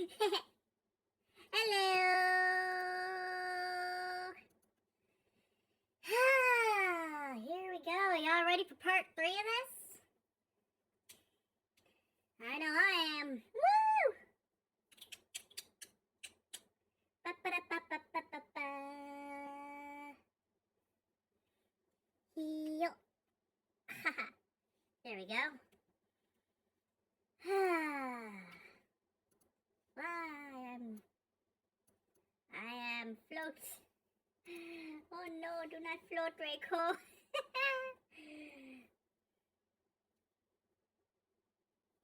Hello! Here we go. Y'all ready for part 3 of this? I know I am. Woo! Ba-ba-da-ba-ba-ba-ba-ba. Heel. There we go. I am float. Oh no, do not float, Reiko.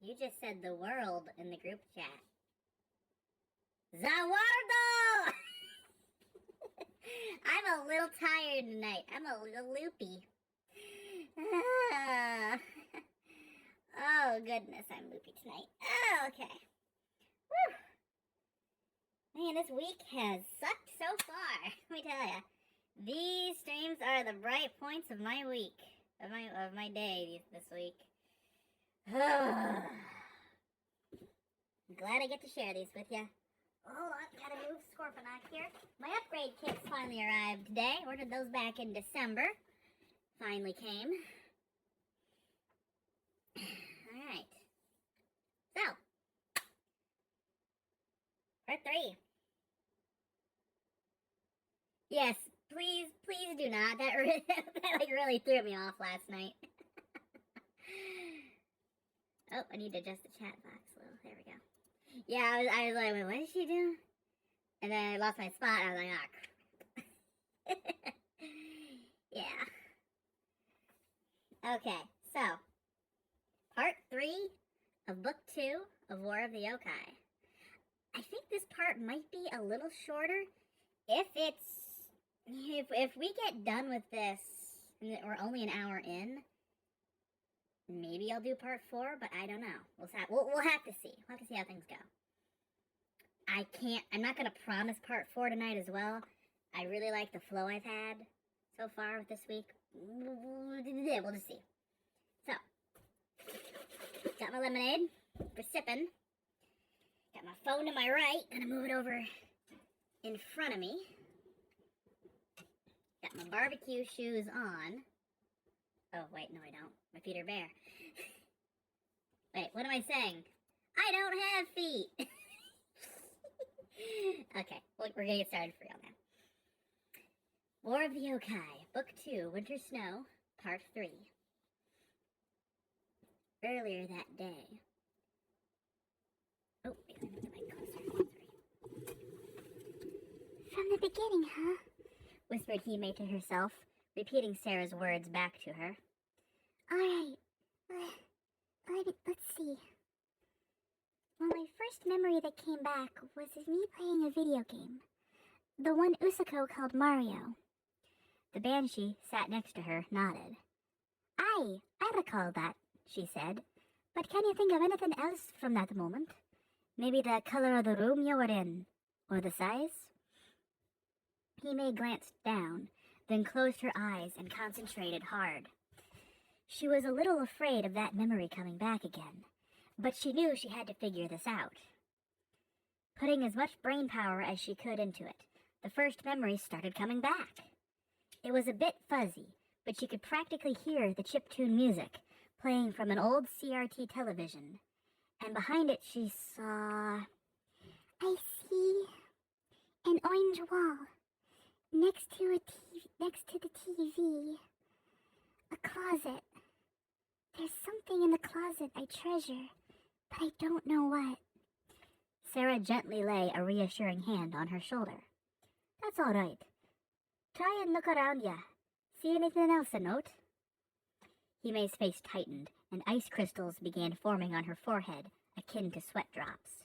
You just said the world in the group chat. Zawardo! I'm a little tired tonight. I'm a little loopy. Oh goodness, I'm loopy tonight. Oh, okay. Woo! Man, this week has sucked so far. Let me tell ya. These streams are the bright points of my week, of my day this week. I'm glad I get to share these with you. Hold on, gotta move Scorponok here. My upgrade kits finally arrived today. Ordered those back in December. Finally came. Alright. So. Part 3. Yes, please do not. That really threw me off last night. Oh, I need to adjust the chat box a little. There we go. Yeah, I was like, wait, what is she doing? And then I lost my spot. I was like, ah, crap. Yeah. Okay, so part 3 of book 2 of War of the Yokai. I think this part might be a little shorter. If we get done with this and we're only an hour in, maybe I'll do part 4, but I don't know. We'll have to see. We'll have to see how things go. I'm not going to promise part 4 tonight as well. I really like the flow I've had so far with this week. We'll just see. So, got my lemonade for sipping. Got my phone to my right. Gonna move it over in front of me. Got my barbecue shoes on. Oh, wait, no I don't. My feet are bare. Wait, what am I saying? I don't have feet! Okay, we're gonna get started for real now. War of the Yokai, Book 2, Winter Snow, Part 3. Earlier that day... Oh, wait, let me get my closer. Sorry. From the beginning, huh? Whispered Hime to herself, repeating Sarah's words back to her. Alright, let's see. Well, my first memory that came back was of me playing a video game. The one Usako called Mario. The Banshee sat next to her, nodded. I recall that, she said. But can you think of anything else from that moment? Maybe the color of the room you were in, or the size? Hime glanced down, then closed her eyes and concentrated hard. She was a little afraid of that memory coming back again, but she knew she had to figure this out. Putting as much brain power as she could into it, the first memory started coming back. It was a bit fuzzy, but she could practically hear the chiptune music playing from an old CRT television, and behind it she saw... I see an orange wall next to the TV. A closet. There's something in the closet I treasure, but I don't know what. Sarah gently lay a reassuring hand on her shoulder. That's all right. Try and look around ya. See anything else of note? Hime's face tightened, and ice crystals began forming on her forehead, akin to sweat drops.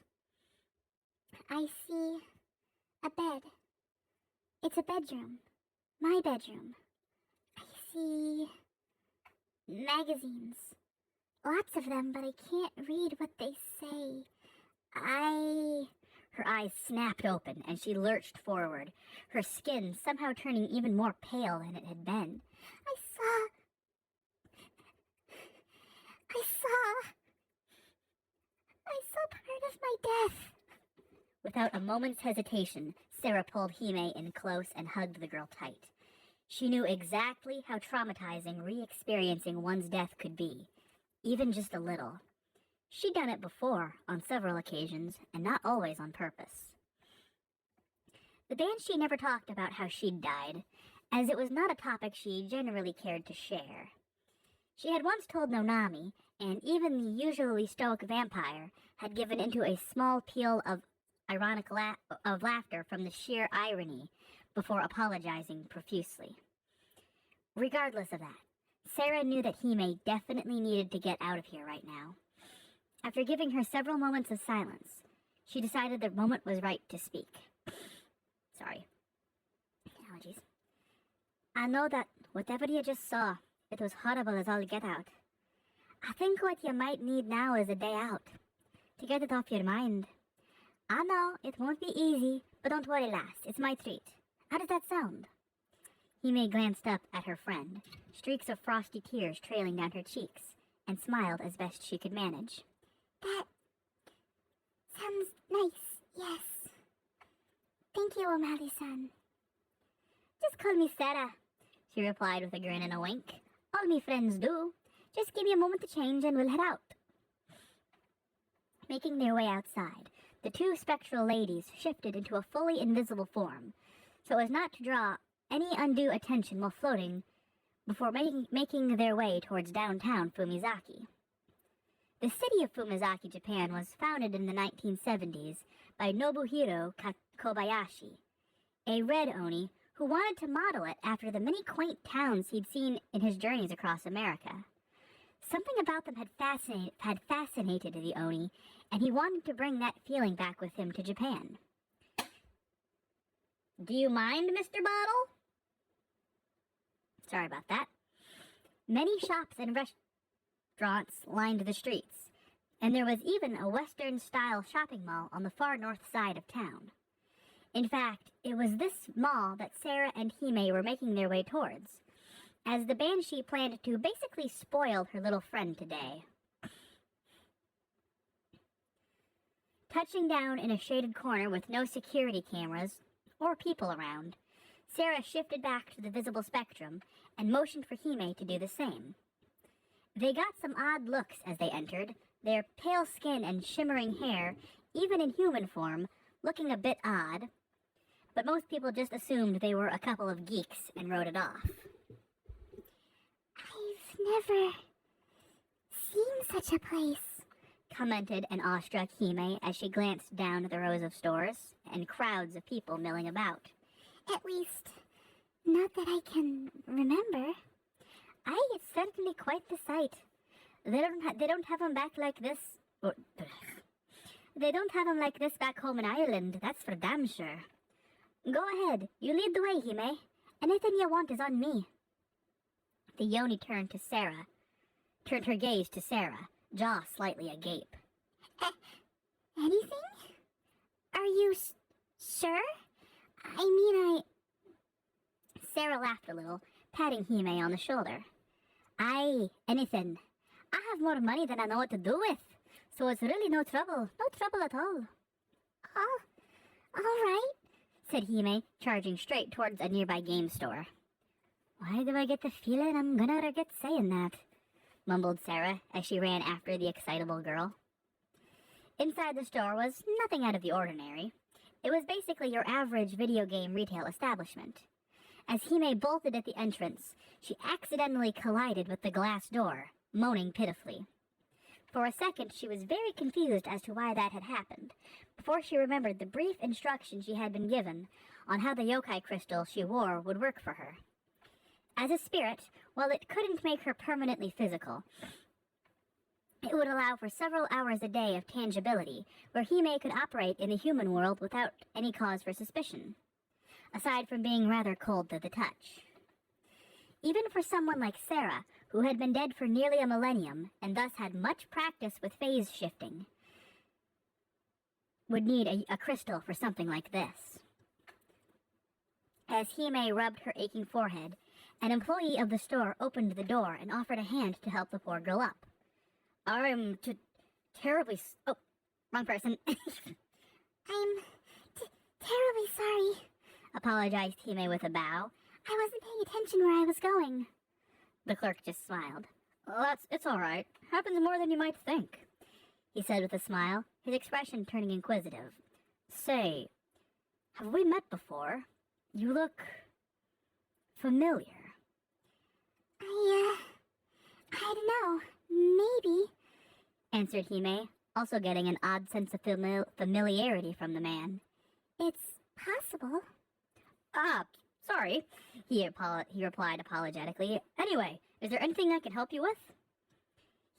I see a bed. It's a bedroom. My bedroom. I see magazines. Lots of them, but I can't read what they say. Her eyes snapped open, and she lurched forward, her skin somehow turning even more pale than it had been. I saw part of my death. Without a moment's hesitation, Sarah pulled Hime in close and hugged the girl tight. She knew exactly how traumatizing re-experiencing one's death could be, even just a little. She'd done it before, on several occasions, and not always on purpose. The Banshee never talked about how she'd died, as it was not a topic she generally cared to share. She had once told Nonami, and even the usually stoic vampire had given into a small peal of ironic laughter from the sheer irony before apologizing profusely. Regardless of that, Sarah knew that Hime definitely needed to get out of here right now. After giving her several moments of silence, she decided the moment was right to speak. Sorry. Allergies. I know that whatever you just saw, it was horrible as all get out. I think what you might need now is a day out, to get it off your mind. I know it won't be easy, but don't worry, lass, it's my treat. How does that sound? Hime glanced up at her friend, streaks of frosty tears trailing down her cheeks, and smiled as best she could manage. That sounds nice, yes. Thank you, O'Malley-san. Just call me Sarah, she replied with a grin and a wink. All me friends do. Just give me a moment to change and we'll head out. Making their way outside, the two spectral ladies shifted into a fully invisible form, so as not to draw any undue attention while floating before making their way towards downtown Fumizaki. The city of Fumizaki, Japan was founded in the 1970s by Nobuhiro Kobayashi, a red Oni who wanted to model it after the many quaint towns he'd seen in his journeys across America. Something about them had fascinated the Oni, and he wanted to bring that feeling back with him to Japan. Do you mind, Mr. Bottle? Sorry about that. Many shops and restaurants lined the streets, and there was even a Western-style shopping mall on the far north side of town. In fact, it was this mall that Sarah and Hime were making their way towards, as the Banshee planned to basically spoil her little friend today. Touching down in a shaded corner with no security cameras or people around, Sarah shifted back to the visible spectrum and motioned for Hime to do the same. They got some odd looks as they entered, their pale skin and shimmering hair, even in human form, looking a bit odd, but most people just assumed they were a couple of geeks and wrote it off. I've never seen such a place, commented an awestruck Hime as she glanced down the rows of stores and crowds of people milling about. At least, not that I can remember. It's certainly quite the sight. They don't have them back like this. They don't have them like this back home in Ireland, that's for damn sure. Go ahead, you lead the way, Hime. Anything you want is on me. The Yoni turned her gaze to Sarah, jaw slightly agape. Anything? Are you sure? Sarah laughed a little, patting Hime on the shoulder. Aye, anything. I have more money than I know what to do with, so it's really no trouble at all. Oh, all right, said Hime, charging straight towards a nearby game store. Why do I get the feeling I'm gonna regret saying that? Mumbled Sarah as she ran after the excitable girl. Inside the store was nothing out of the ordinary. It was basically your average video game retail establishment. As Hime bolted at the entrance, she accidentally collided with the glass door, moaning pitifully. For a second, she was very confused as to why that had happened, before she remembered the brief instructions she had been given on how the yokai crystal she wore would work for her. As a spirit, while it couldn't make her permanently physical, it would allow for several hours a day of tangibility, where Hime could operate in the human world without any cause for suspicion, aside from being rather cold to the touch. Even for someone like Sarah, who had been dead for nearly a millennium, and thus had much practice with phase shifting, would need a crystal for something like this. As Hime rubbed her aching forehead, an employee of the store opened the door and offered a hand to help the poor girl up. I'm terribly... Oh, wrong person. I'm terribly sorry, apologized Hime with a bow. I wasn't paying attention where I was going. The clerk just smiled. It's all right. Happens more than you might think, he said with a smile, his expression turning inquisitive. Say, have we met before? You look familiar. I don't know. Maybe, answered Hime, also getting an odd sense of familiarity from the man. It's possible. Sorry, he replied apologetically. Anyway, is there anything I can help you with?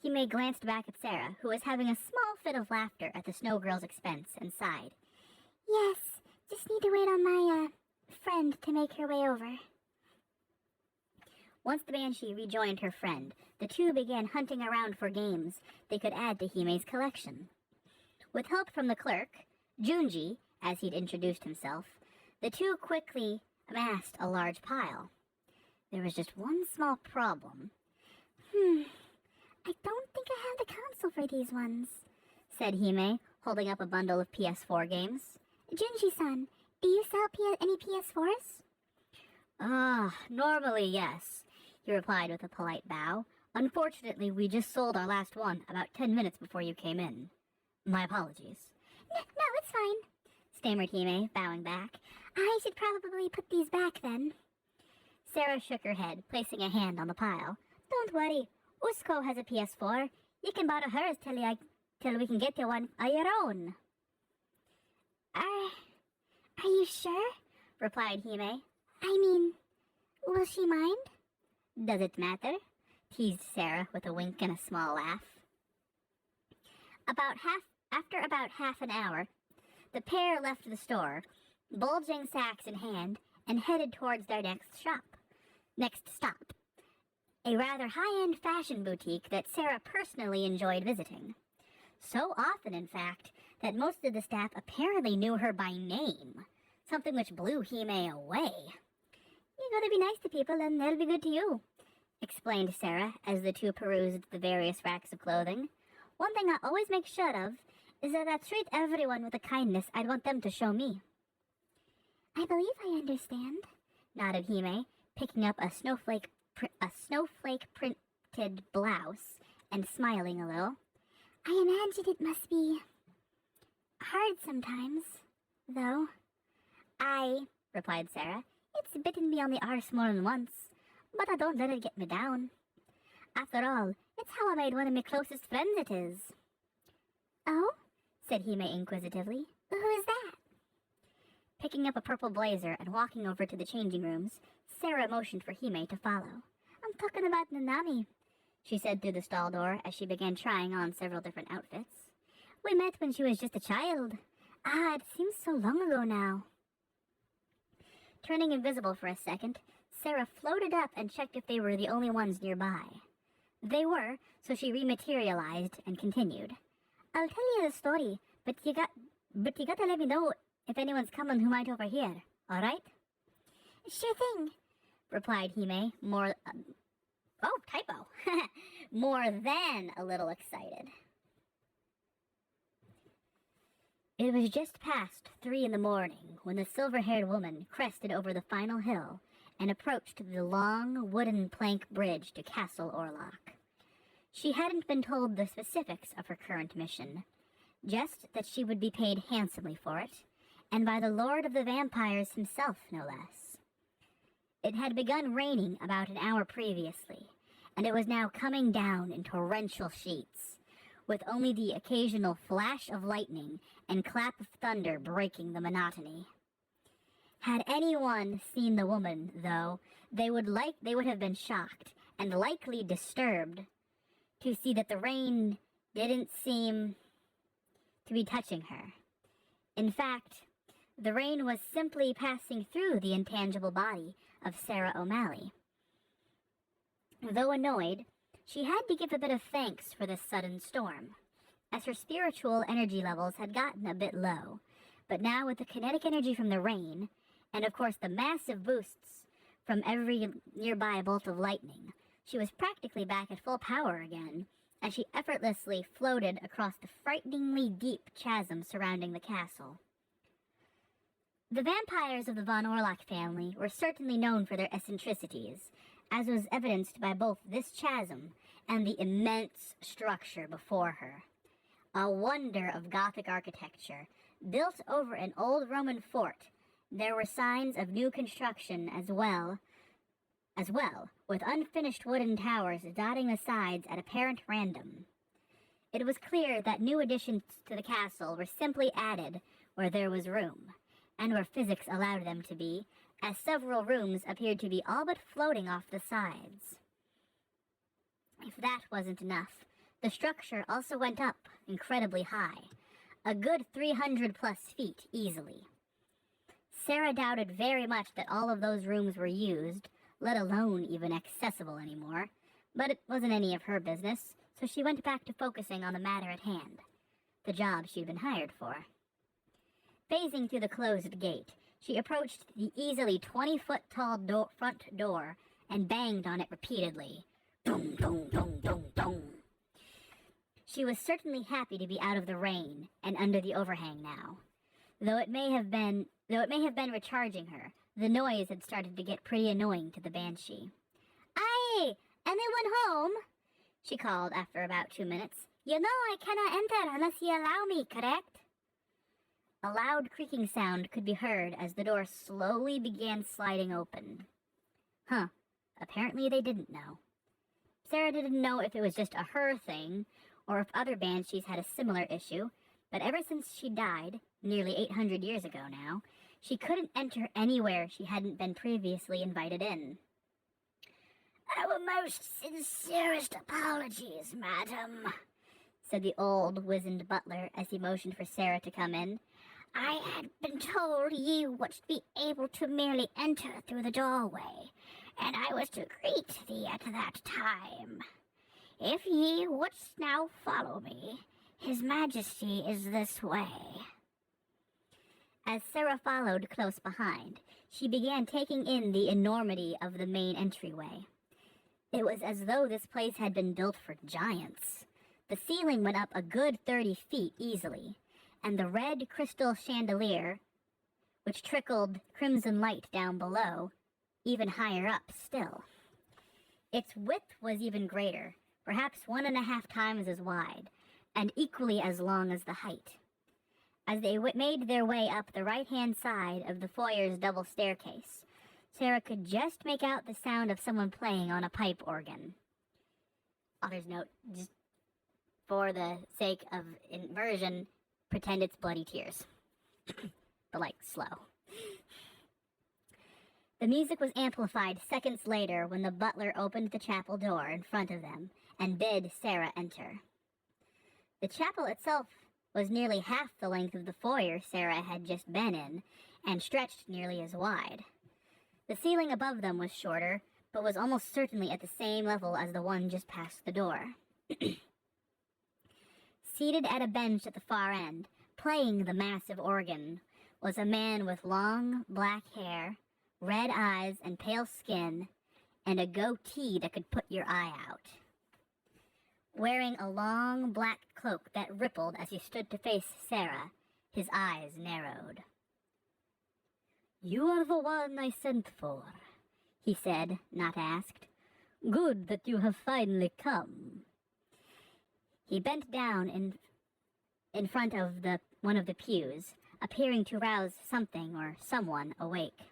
Hime glanced back at Sarah, who was having a small fit of laughter at the snow girl's expense, and sighed. Yes, just need to wait on my, friend to make her way over. Once the Banshee rejoined her friend, the two began hunting around for games they could add to Hime's collection. With help from the clerk, Junji, as he'd introduced himself, the two quickly amassed a large pile. There was just one small problem. I don't think I have the console for these ones, said Hime, holding up a bundle of PS4 games. Junji-san, do you sell any PS4s? Normally yes, he replied with a polite bow. Unfortunately, we just sold our last one about 10 minutes before you came in. My apologies. No, it's fine, stammered Hime, bowing back. I should probably put these back then. Sarah shook her head, placing a hand on the pile. Don't worry, Usko has a PS4. You can borrow hers till we can get you one of your own. Are you sure? replied Hime. I mean, will she mind? Does it matter? Teased Sarah with a wink and a small laugh. After about half an hour, the pair left the store, bulging sacks in hand, and headed towards their next stop, a rather high-end fashion boutique that Sarah personally enjoyed visiting. So often, in fact, that most of the staff apparently knew her by name, something which blew Hime away. You gotta be nice to people and they'll be good to you, explained Sarah as the two perused the various racks of clothing. One thing I always make sure of is that I treat everyone with the kindness I'd want them to show me. I believe I understand, nodded Hime, picking up a snowflake printed blouse and smiling a little. I imagine it must be hard sometimes, though. Replied Sarah. It's bitten me on the arse more than once, but I don't let it get me down. After all, it's how I made one of my closest friends it is. Oh? said Hime inquisitively. Who is that? Picking up a purple blazer and walking over to the changing rooms, Sarah motioned for Hime to follow. I'm talking about Nanami, she said through the stall door as she began trying on several different outfits. We met when she was just a child. It seems so long ago now. Turning invisible for a second, Sarah floated up and checked if they were the only ones nearby. They were, so she rematerialized and continued. I'll tell you the story, but you gotta let me know if anyone's coming who might overhear, all right? Sure thing, replied Hime, typo. More than a little excited. It was just past 3 in the morning when the silver-haired woman crested over the final hill and approached the long wooden plank bridge to Castle Orlok. She hadn't been told the specifics of her current mission, just that she would be paid handsomely for it, and by the Lord of the Vampires himself, no less. It had begun raining about an hour previously, and it was now coming down in torrential sheets, with only the occasional flash of lightning and clap of thunder breaking the monotony. Had anyone seen the woman, though, they would have been shocked and likely disturbed to see that the rain didn't seem to be touching her. In fact, the rain was simply passing through the intangible body of Sarah O'Malley. Though annoyed, she had to give a bit of thanks for this sudden storm, as her spiritual energy levels had gotten a bit low, but now with the kinetic energy from the rain, and of course the massive boosts from every nearby bolt of lightning, she was practically back at full power again, as she effortlessly floated across the frighteningly deep chasm surrounding the castle. The vampires of the von Orlok family were certainly known for their eccentricities, as was evidenced by both this chasm and the immense structure before her. A wonder of Gothic architecture, built over an old Roman fort, there were signs of new construction as well, with unfinished wooden towers dotting the sides at apparent random. It was clear that new additions to the castle were simply added where there was room, and where physics allowed them to be, as several rooms appeared to be all but floating off the sides. If that wasn't enough, the structure also went up incredibly high, a good 300 plus feet easily. Sarah doubted very much that all of those rooms were used, let alone even accessible anymore, but it wasn't any of her business, so she went back to focusing on the matter at hand, the job she'd been hired for. Phasing through the closed gate, she approached the easily 20-foot-tall front door and banged on it repeatedly. Dong, dong, dong, dong, dong. She was certainly happy to be out of the rain and under the overhang now. Though it may have been recharging her, the noise had started to get pretty annoying to the banshee. "Aye, anyone home?" she called after about 2 minutes. "You know I cannot enter unless you allow me, correct?" A loud creaking sound could be heard as the door slowly began sliding open. Apparently they didn't know. Sarah didn't know if it was just a her thing, or if other banshees had a similar issue, but ever since she died, nearly 800 years ago now, she couldn't enter anywhere she hadn't been previously invited in. "Our most sincerest apologies, madam," said the old, wizened butler as he motioned for Sarah to come in. "I had been told ye wouldst be able to merely enter through the doorway, and I was to greet thee at that time. If ye wouldst now follow me, His Majesty is this way." As Sarah followed close behind, she began taking in the enormity of the main entryway. It was as though this place had been built for giants. The ceiling went up a good 30 feet easily, and the red crystal chandelier, which trickled crimson light down below, even higher up still. Its width was even greater, perhaps 1.5 times as wide, and equally as long as the height. As they made their way up the right-hand side of the foyer's double staircase, Sarah could just make out the sound of someone playing on a pipe organ. Author's note, just for the sake of immersion, pretend it's Bloody Tears. But, slow. The music was amplified seconds later when the butler opened the chapel door in front of them and bid Sarah enter. The chapel itself was nearly half the length of the foyer Sarah had just been in, and stretched nearly as wide. The ceiling above them was shorter, but was almost certainly at the same level as the one just past the door. Seated at a bench at the far end, playing the massive organ, was a man with long, black hair, red eyes and pale skin, and a goatee that could put your eye out. Wearing a long, black cloak that rippled as he stood to face Sarah, his eyes narrowed. "You are the one I sent for," he said, not asked. "Good that you have finally come." He bent down in front of one of the pews, appearing to rouse something or someone awake.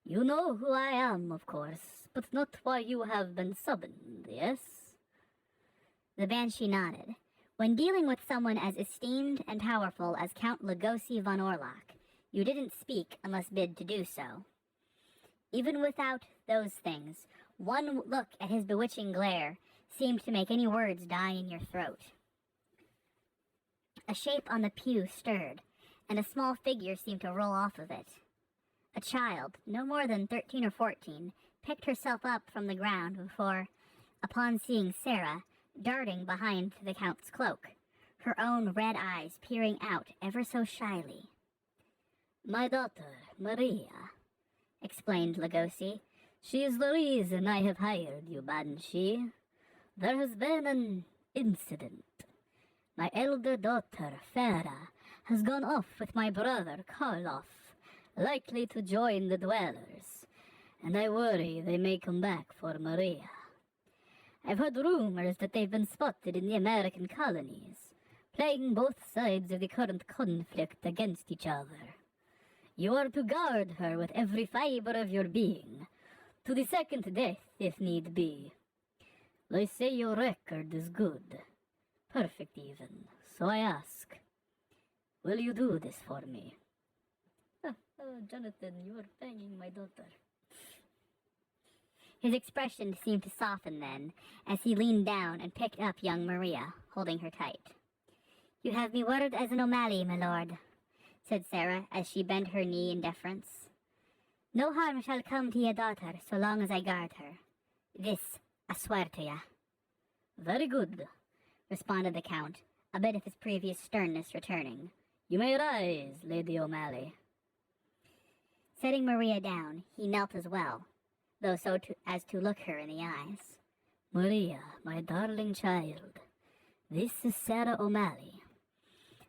"You know who I am, of course, but not why you have been summoned, yes?" The banshee nodded. When dealing with someone as esteemed and powerful as Count Lugosi von Orlok, you didn't speak unless bid to do so. Even without those things, one look at his bewitching glare seemed to make any words die in your throat. A shape on the pew stirred, and a small figure seemed to roll off of it. A child, no more than 13 or 14, picked herself up from the ground before, upon seeing Sarah, darting behind the Count's cloak, her own red eyes peering out ever so shyly. "My daughter, Maria," explained Lugosi. "She is the reason I have hired you, Banshee. There has been an incident. My elder daughter, Farah, has gone off with my brother, Karloff, likely to join the dwellers, and I worry they may come back for Maria. I've heard rumors that they've been spotted in the American colonies, playing both sides of the current conflict against each other. You are to guard her with every fiber of your being, to the second death if need be. They say your record is good, perfect even, so I ask, will you do this for me? Oh, Jonathan, you are banging my daughter. His expression seemed to soften then, as he leaned down and picked up young Maria, holding her tight. You have me word as an O'Malley, my lord, said Sarah, as she bent her knee in deference. No harm shall come to your daughter, so long as I guard her. This I swear to ya. Very good, responded the Count, a bit of his previous sternness returning. You may rise, Lady O'Malley. Setting Maria down, he knelt as well, though as to look her in the eyes. Maria, my darling child, this is Sarah O'Malley.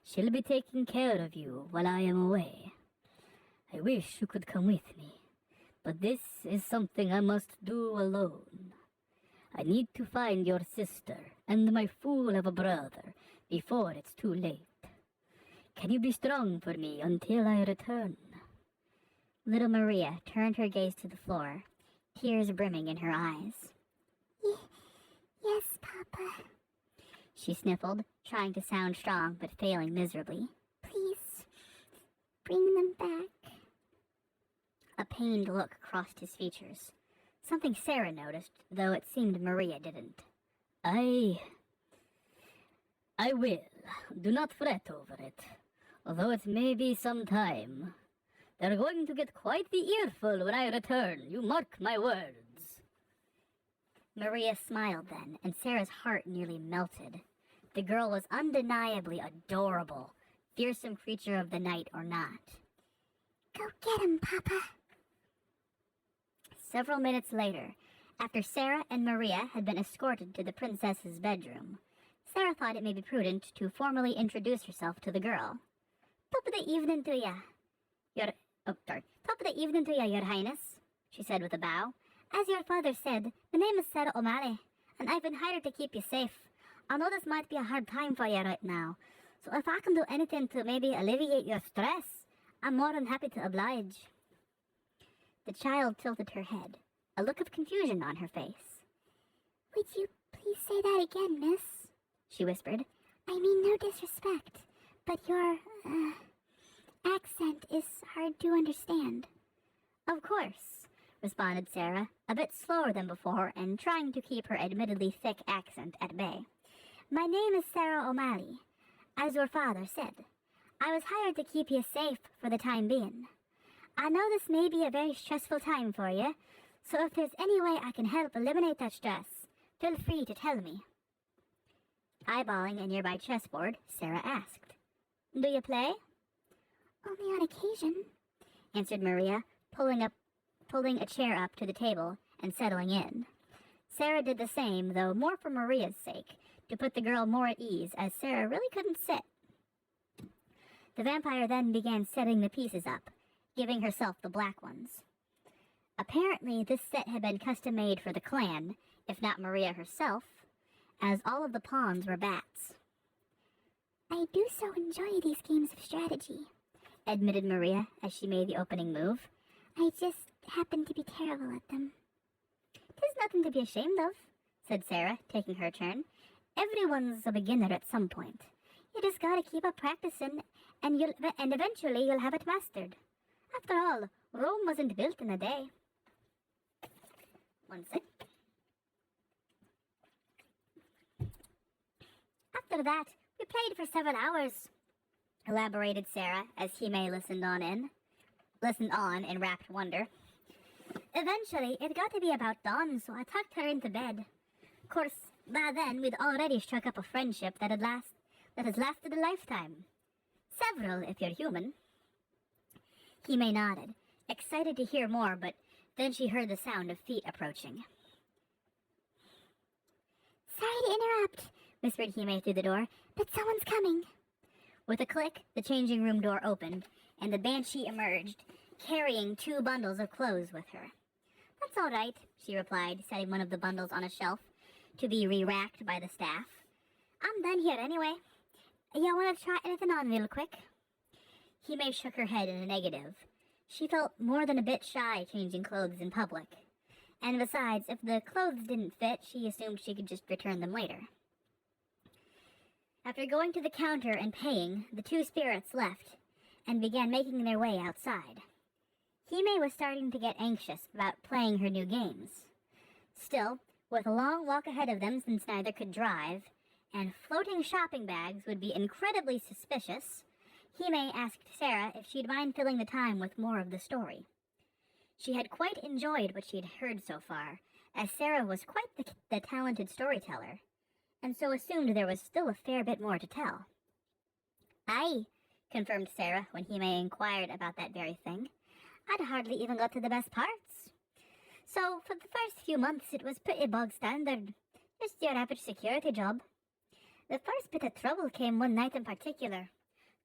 She'll be taking care of you while I am away. I wish you could come with me, but this is something I must do alone. I need to find your sister and my fool of a brother before it's too late. Can you be strong for me until I return? Little Maria turned her gaze to the floor, tears brimming in her eyes. Yes, Papa. She sniffled, trying to sound strong but failing miserably. Please, bring them back. A pained look crossed his features. Something Sarah noticed, though it seemed Maria didn't. I will. Do not fret over it, although it may be some time. They're going to get quite the earful when I return, you mark my words. Maria smiled then, and Sarah's heart nearly melted. The girl was undeniably adorable, fearsome creature of the night or not. Go get him, Papa. Several minutes later, after Sarah and Maria had been escorted to the princess's bedroom, Sarah thought it may be prudent to formally introduce herself to the girl. Top of the evening to ya, Top of the evening to ya, Your Highness, she said with a bow. As your father said, the name is Sarah O'Malley, and I've been hired to keep you safe. I know this might be a hard time for you right now, so if I can do anything to maybe alleviate your stress, I'm more than happy to oblige. The child tilted her head, a look of confusion on her face. Would you please say that again, miss? She whispered. I mean no disrespect, but your, accent is hard to understand. Of course, responded Sarah, a bit slower than before and trying to keep her admittedly thick accent at bay. My name is Sarah O'Malley, as your father said. I was hired to keep you safe for the time being. I know this may be a very stressful time for you, so if there's any way I can help eliminate that stress, feel free to tell me. Eyeballing a nearby chessboard, Sarah asked, Do you play? Only on occasion, answered Maria, pulling a chair up to the table and settling in. Sarah did the same, though more for Maria's sake, to put the girl more at ease, as Sarah really couldn't sit. The vampire then began setting the pieces up, giving herself the black ones. Apparently, this set had been custom-made for the clan, if not Maria herself, as all of the pawns were bats. I do so enjoy these games of strategy, admitted Maria as she made the opening move. I just happen to be terrible at them. 'Tis nothing to be ashamed of, said Sarah, taking her turn. Everyone's a beginner at some point. You just gotta keep up practicing, and eventually you'll have it mastered. After all, Rome wasn't built in a day. One sec. After that, we played for several hours, elaborated Sarah as Hime listened on in rapt wonder. Eventually, it got to be about dawn, so I tucked her into bed. Of course, by then we'd already struck up a friendship that has lasted a lifetime. Several, if you're human. Hime nodded, excited to hear more, but then she heard the sound of feet approaching. Sorry to interrupt, whispered Hime through the door, but someone's coming. With a click, the changing room door opened, and the banshee emerged, carrying 2 bundles of clothes with her. "That's all right," she replied, setting one of the bundles on a shelf to be re-racked by the staff. "I'm done here anyway. You want to try anything on real quick?" Hime shook her head in a negative. She felt more than a bit shy changing clothes in public. And besides, if the clothes didn't fit, she assumed she could just return them later. After going to the counter and paying, the 2 spirits left and began making their way outside. Hime was starting to get anxious about playing her new games. Still, with a long walk ahead of them since neither could drive, and floating shopping bags would be incredibly suspicious, Hime asked Sarah if she'd mind filling the time with more of the story. She had quite enjoyed what she'd heard so far, as Sarah was quite the talented storyteller, and so assumed there was still a fair bit more to tell. "Aye," confirmed Sarah when Hime inquired about that very thing. "I'd hardly even got to the best parts. So, for the first few months it was pretty bog standard, just your average security job. The first bit of trouble came one night in particular,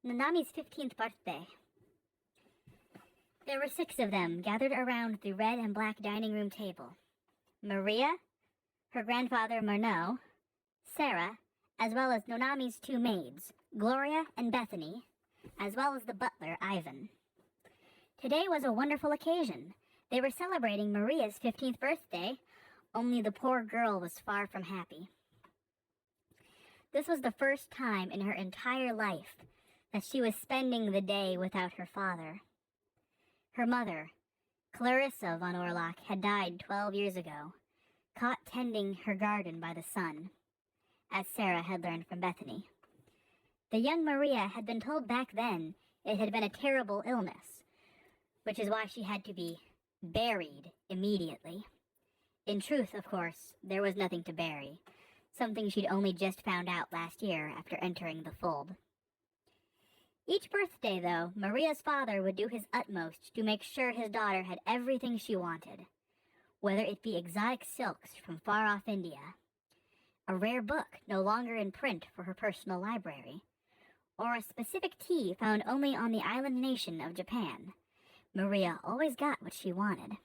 Nanami's 15th birthday. There were 6 of them gathered around the red and black dining room table. Maria, her grandfather Murnau, Sarah, as well as Nonami's 2 maids, Gloria and Bethany, as well as the butler, Ivan. Today was a wonderful occasion. They were celebrating Maria's 15th birthday, only the poor girl was far from happy. This was the first time in her entire life that she was spending the day without her father. Her mother, Clarissa von Orlock, had died 12 years ago, caught tending her garden by the sun, as Sarah had learned from Bethany. The young Maria had been told back then it had been a terrible illness, which is why she had to be buried immediately. In truth, of course, there was nothing to bury, something she'd only just found out last year after entering the fold. Each birthday, though, Maria's father would do his utmost to make sure his daughter had everything she wanted, whether it be exotic silks from far-off India, a rare book no longer in print for her personal library, or a specific tea found only on the island nation of Japan. Maria always got what she wanted.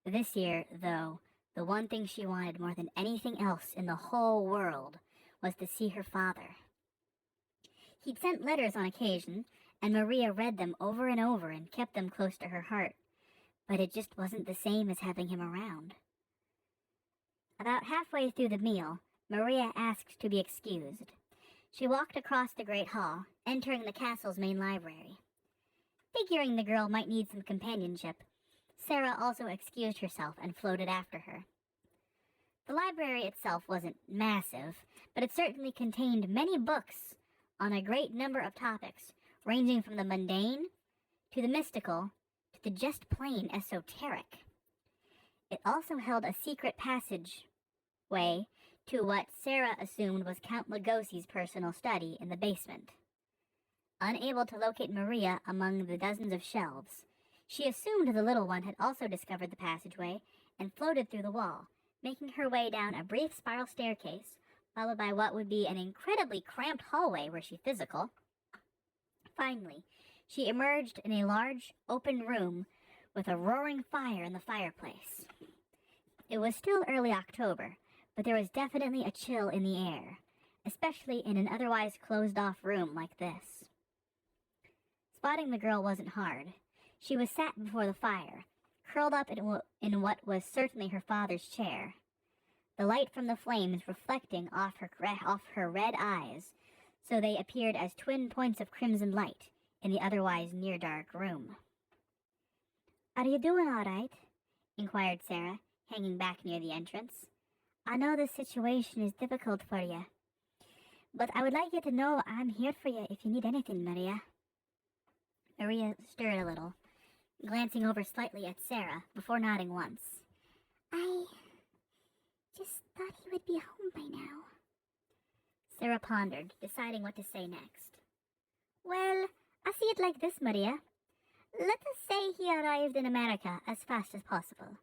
This year, though, the one thing she wanted more than anything else in the whole world was to see her father. He'd sent letters on occasion, and Maria read them over and over and kept them close to her heart, but it just wasn't the same as having him around. About halfway through the meal, Maria asked to be excused. She walked across the great hall, entering the castle's main library. Figuring the girl might need some companionship, Sarah also excused herself and floated after her. The library itself wasn't massive, but it certainly contained many books on a great number of topics, ranging from the mundane to the mystical to the just plain esoteric. It also held a secret passageway to what Sarah assumed was Count Lugosi's personal study in the basement. Unable to locate Maria among the dozens of shelves, she assumed the little one had also discovered the passageway and floated through the wall, making her way down a brief spiral staircase, followed by what would be an incredibly cramped hallway were she physical. Finally, she emerged in a large, open room with a roaring fire in the fireplace. It was still early October, but there was definitely a chill in the air, especially in an otherwise closed-off room like this. Spotting the girl wasn't hard. She was sat before the fire, curled up in what was certainly her father's chair, the light from the flames reflecting off her red eyes, so they appeared as twin points of crimson light in the otherwise near-dark room. "Are you doing all right?" inquired Sarah, hanging back near the entrance. "I know this situation is difficult for you, but I would like you to know I'm here for you if you need anything, Maria." Maria stirred a little, glancing over slightly at Sarah before nodding once. I just thought he would be home by now. Sarah pondered, deciding what to say next. "Well, I see it like this, Maria. Let us say he arrived in America as fast as possible,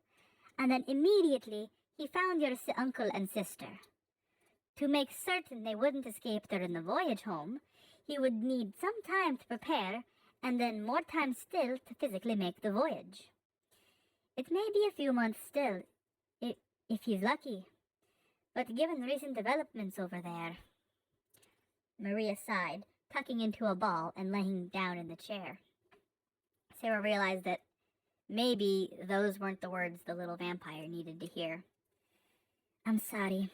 and then immediately he found your uncle and sister. To make certain they wouldn't escape during the voyage home, he would need some time to prepare and then more time still to physically make the voyage. It may be a few months still, if he's lucky, but given recent developments over there. Maria sighed, tucking into a ball and laying down in the chair. Sarah realized that maybe those weren't the words the little vampire needed to hear. "I'm sorry,"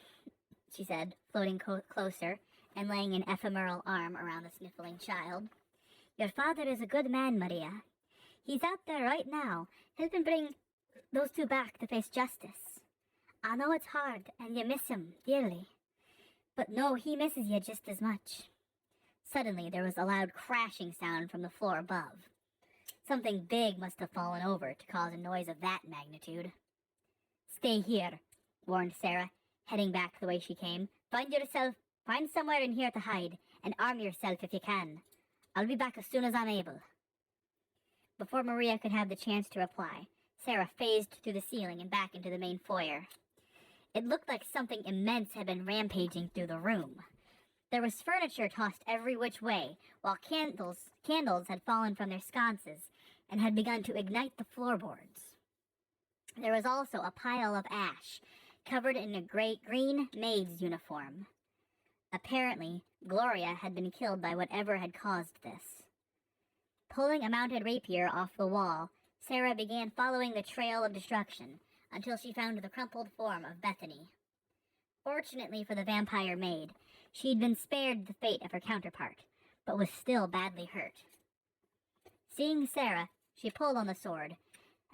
she said, floating closer and laying an ephemeral arm around the sniffling child. "Your father is a good man, Maria. He's out there right now, helping bring those two back to face justice. I know it's hard, and you miss him dearly. But no, he misses you just as much." Suddenly, there was a loud crashing sound from the floor above. Something big must have fallen over to cause a noise of that magnitude. "Stay here," warned Sarah, heading back the way she came. Find somewhere in here to hide, and arm yourself if you can. I'll be back as soon as I'm able." Before Maria could have the chance to reply, Sarah phased through the ceiling and back into the main foyer. It looked like something immense had been rampaging through the room. There was furniture tossed every which way, while candles had fallen from their sconces and had begun to ignite the floorboards. There was also a pile of ash, covered in a green maid's uniform. Apparently, Gloria had been killed by whatever had caused this. Pulling a mounted rapier off the wall, Sarah began following the trail of destruction until she found the crumpled form of Bethany. Fortunately for the vampire maid, she'd been spared the fate of her counterpart, but was still badly hurt. Seeing Sarah, she pulled on the sword,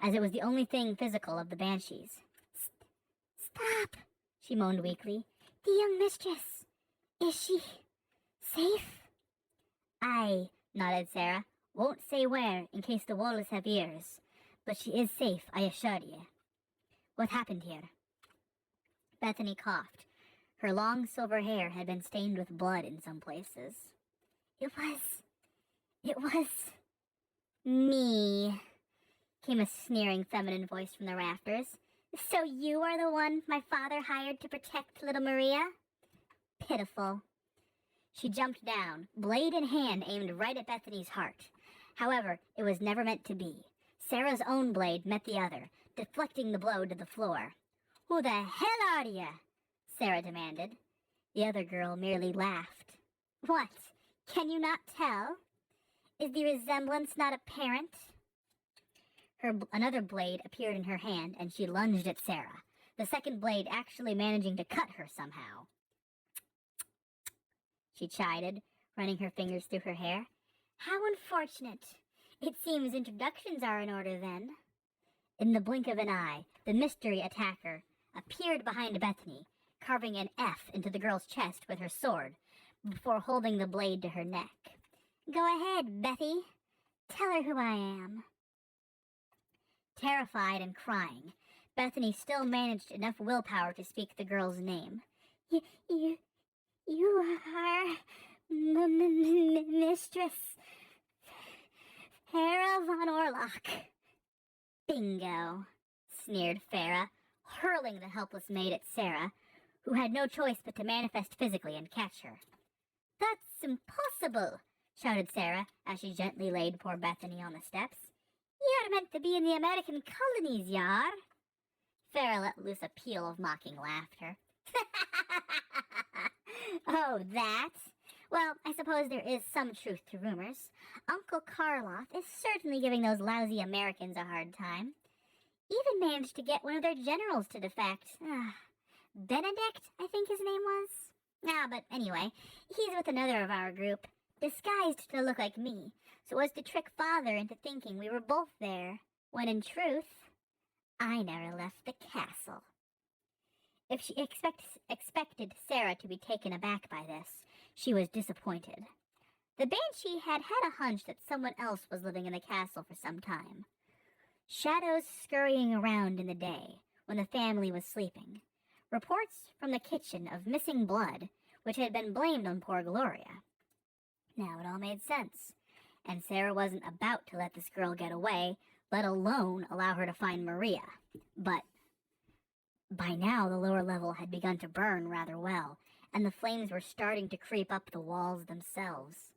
as it was the only thing physical of the banshees. Stop, she moaned weakly. "The young mistress. Is she safe?" "Aye," nodded Sarah. "Won't say where, in case the wolves have ears. But she is safe, I assure you. What happened here?" Bethany coughed. Her long silver hair had been stained with blood in some places. It was me," came a sneering feminine voice from the rafters. "So you are the one my father hired to protect little Maria? Pitiful." She jumped down, blade in hand aimed right at Bethany's heart. However, it was never meant to be. Sarah's own blade met the other, deflecting the blow to the floor. "Who the hell are you?" Sarah demanded. The other girl merely laughed. "What? Can you not tell? Is the resemblance not apparent?" Another blade appeared in her hand, and she lunged at Sarah, the second blade actually managing to cut her somehow. She chided, running her fingers through her hair. "How unfortunate. It seems introductions are in order then." In the blink of an eye, the mystery attacker appeared behind Bethany, carving an F into the girl's chest with her sword, before holding the blade to her neck. "Go ahead, Bethy. Tell her who I am." Terrified and crying, Bethany still managed enough willpower to speak the girl's name. You are Mistress Farah von Orlock." "Bingo," sneered Farah, hurling the helpless maid at Sarah, who had no choice but to manifest physically and catch her. "That's impossible," shouted Sarah as she gently laid poor Bethany on the steps. "You're meant to be in the American colonies, you are." Farah let loose a peal of mocking laughter. "Oh, that? Well, I suppose there is some truth to rumors. Uncle Karloff is certainly giving those lousy Americans a hard time. Even managed to get one of their generals to defect. Benedict, I think his name was. But anyway, he's with another of our group, disguised to look like me, so as to trick Father into thinking we were both there, when in truth, I never left the castle." If she expected Sarah to be taken aback by this, she was disappointed. The Banshee had had a hunch that someone else was living in the castle for some time. Shadows scurrying around in the day, when the family was sleeping. Reports from the kitchen of missing blood, which had been blamed on poor Gloria. Now it all made sense, and Sarah wasn't about to let this girl get away, let alone allow her to find Maria. But by now the lower level had begun to burn rather well, and the flames were starting to creep up the walls themselves.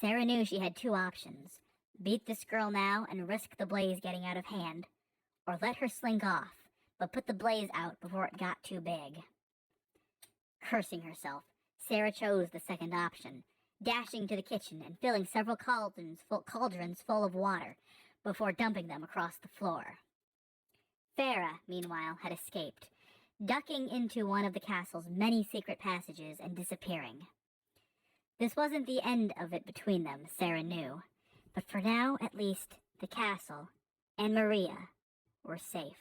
Sarah knew she had two options: beat this girl now and risk the blaze getting out of hand, or let her slink off, but put the blaze out before it got too big. Cursing herself, Sarah chose the second option, dashing to the kitchen and filling several cauldrons full of water before dumping them across the floor. Farah, meanwhile, had escaped, ducking into one of the castle's many secret passages and disappearing. This wasn't the end of it between them, Sarah knew, but for now, at least, the castle and Maria were safe.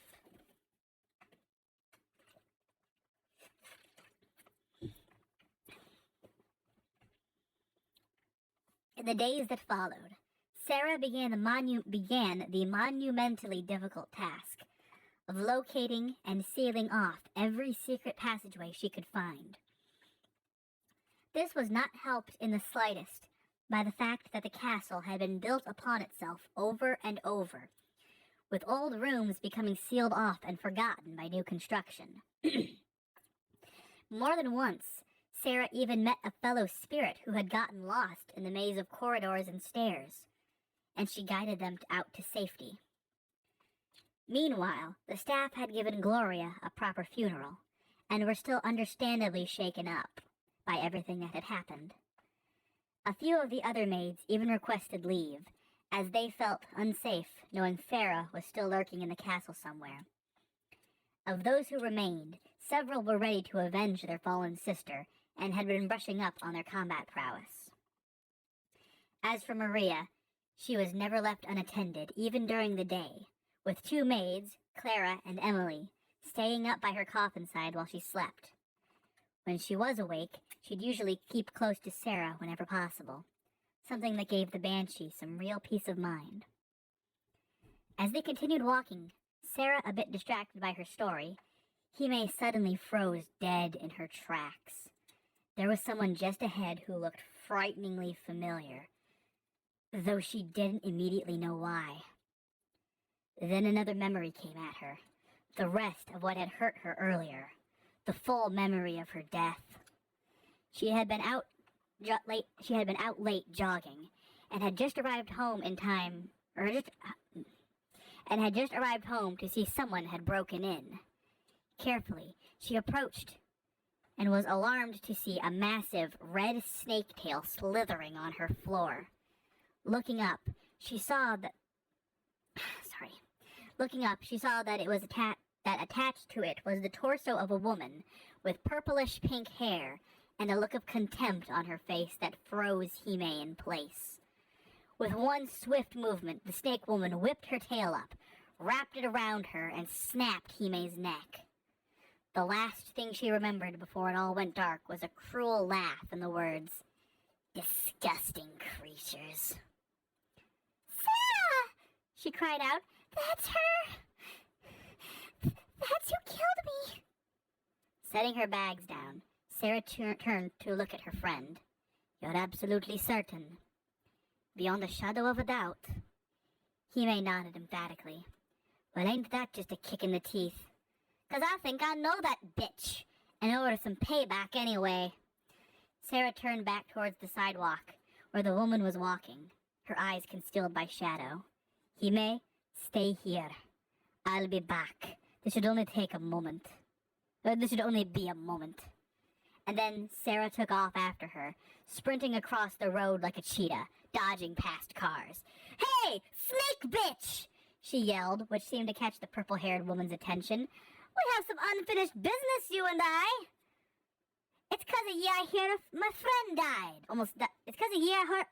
In the days that followed, Sarah began the monumentally difficult task of locating and sealing off every secret passageway she could find. This was not helped in the slightest by the fact that the castle had been built upon itself over and over, with old rooms becoming sealed off and forgotten by new construction. More than once, Sarah even met a fellow spirit who had gotten lost in the maze of corridors and stairs, and she guided them out to safety. Meanwhile, the staff had given Gloria a proper funeral, and were still understandably shaken up by everything that had happened. A few of the other maids even requested leave, as they felt unsafe knowing Farah was still lurking in the castle somewhere. Of those who remained, several were ready to avenge their fallen sister, and had been brushing up on their combat prowess. As for Maria, she was never left unattended, even during the day, with two maids, Clara and Emily, staying up by her coffin side while she slept. When she was awake, she'd usually keep close to Sarah whenever possible, something that gave the Banshee some real peace of mind. As they continued walking, Sarah a bit distracted by her story, Hime suddenly froze dead in her tracks. There was someone just ahead who looked frighteningly familiar, though she didn't immediately know why. Then another memory came at her, the rest of what had hurt her earlier, the full memory of her death. She had been out late jogging, and had just arrived home to see someone had broken in. Carefully, she approached and was alarmed to see a massive red snake tail slithering on her floor. Looking up, she saw that it was attached to it was the torso of a woman with purplish pink hair and a look of contempt on her face that froze Hime in place. With one swift movement, the snake woman whipped her tail up, wrapped it around her, and snapped Hime's neck. The last thing she remembered before it all went dark was a cruel laugh and the words, "Disgusting creatures." "Sarah!" she cried out. "That's her! That's who killed me!" Setting her bags down, Sarah turned to look at her friend. "You're absolutely certain?" "Beyond a shadow of a doubt." Hime nodded emphatically. "Well, ain't that just a kick in the teeth? 'Cause I think I know that bitch, and order some payback anyway." Sarah turned back towards the sidewalk, where the woman was walking, her eyes concealed by shadow. "Hime, stay here. I'll be back. This should only take a moment. This should only be a moment." And then Sarah took off after her, sprinting across the road like a cheetah, dodging past cars. "Hey, snake bitch!" she yelled, which seemed to catch the purple-haired woman's attention. "We have some unfinished business, you and I." "It's 'cause of you I hear my friend died. It's 'cause of you I heard...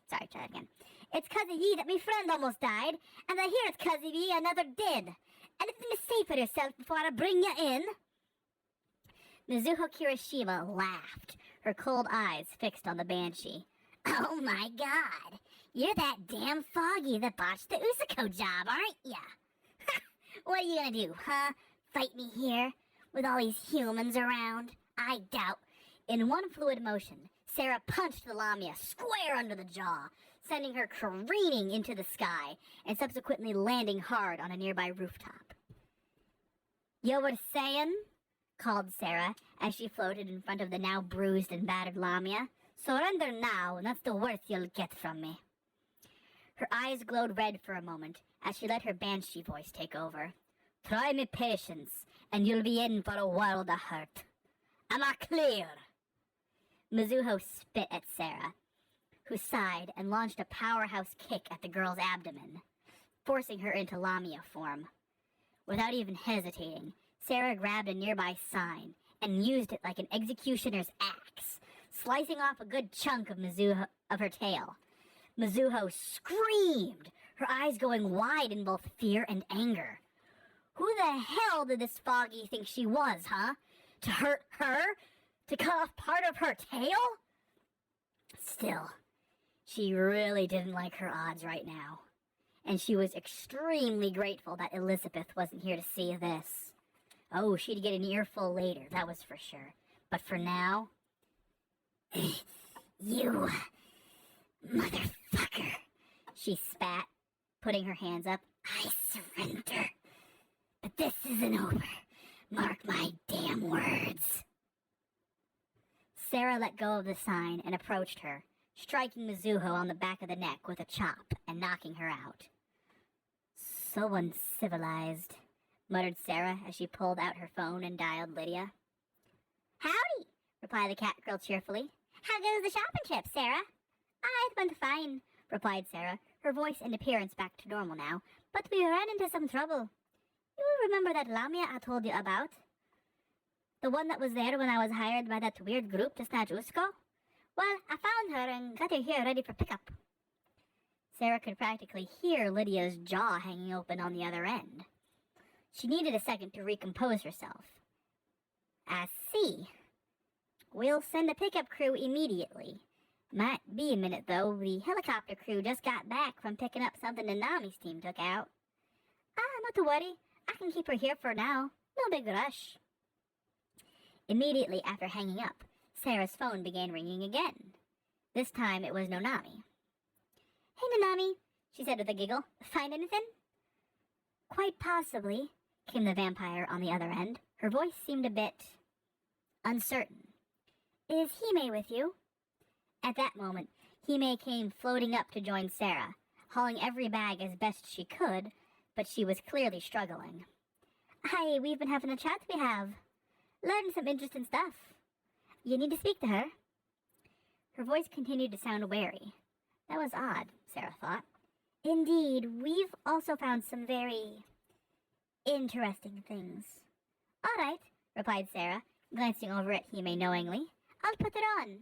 Sorry, try that again. It's 'cause of ye that my friend almost died, and I hear it's 'cause of ye another did. Anything to say for yourself before I bring you in?" Mizuho Kirishima laughed, her cold eyes fixed on the Banshee. "Oh my god, you're that damn Foggy that botched the Usako job, aren't ya? What are you gonna do, huh? Fight me here, with all these humans around? I doubt." In one fluid motion, Sarah punched the Lamia square under the jaw, sending her careening into the sky, and subsequently landing hard on a nearby rooftop. "You were saying?" called Sarah, as she floated in front of the now bruised and battered Lamia, Surrender now, and that's the worst you'll get from me. Her eyes glowed red for a moment as she let her banshee voice take over. Try me patience, and you'll be in for a world of hurt. Am I clear? Mizuho spit at Sarah, who sighed and launched a powerhouse kick at the girl's abdomen, forcing her into Lamia form. Without even hesitating, Sarah grabbed a nearby sign and used it like an executioner's axe, slicing off a good chunk of her tail. Mizuho screamed, her eyes going wide in both fear and anger. Who the hell did this Foggy think she was, huh? To hurt her? To cut off part of her tail? Still, she really didn't like her odds right now, and she was extremely grateful that Elizabeth wasn't here to see this. Oh, she'd get an earful later, that was for sure. But for now... You... motherfucker, she spat, putting her hands up. I surrender. But this isn't over. Mark my damn words. Sarah let go of the sign and approached her, striking Mizuho on the back of the neck with a chop and knocking her out. So uncivilized, muttered Sarah as she pulled out her phone and dialed Lydia. Howdy, replied the cat girl cheerfully. How goes the shopping trip, Sarah? It went fine, replied Sarah, her voice and appearance back to normal now, but we ran into some trouble. You remember that Lamia I told you about? The one that was there when I was hired by that weird group to snatch Usko? Well, I found her and got her here ready for pickup. Sarah could practically hear Lydia's jaw hanging open on the other end. She needed a second to recompose herself. I see. We'll send a pickup crew immediately. Might be a minute, though. The helicopter crew just got back from picking up something Nanami's team took out. Not to worry. I can keep her here for now. No big rush. Immediately after hanging up, Sarah's phone began ringing again. This time it was Nonami. Hey, Nanami, she said with a giggle. Find anything? Quite possibly, came the vampire on the other end. Her voice seemed a bit uncertain. Is Hime with you? At that moment, Hime came floating up to join Sarah, hauling every bag as best she could, but she was clearly struggling. Hi, we've been having a chat, we have. Learned some interesting stuff. You need to speak to her. Her voice continued to sound wary. That was odd, Sarah thought. Indeed, we've also found some very interesting things. All right, replied Sarah, glancing over at Hime knowingly. I'll put it on.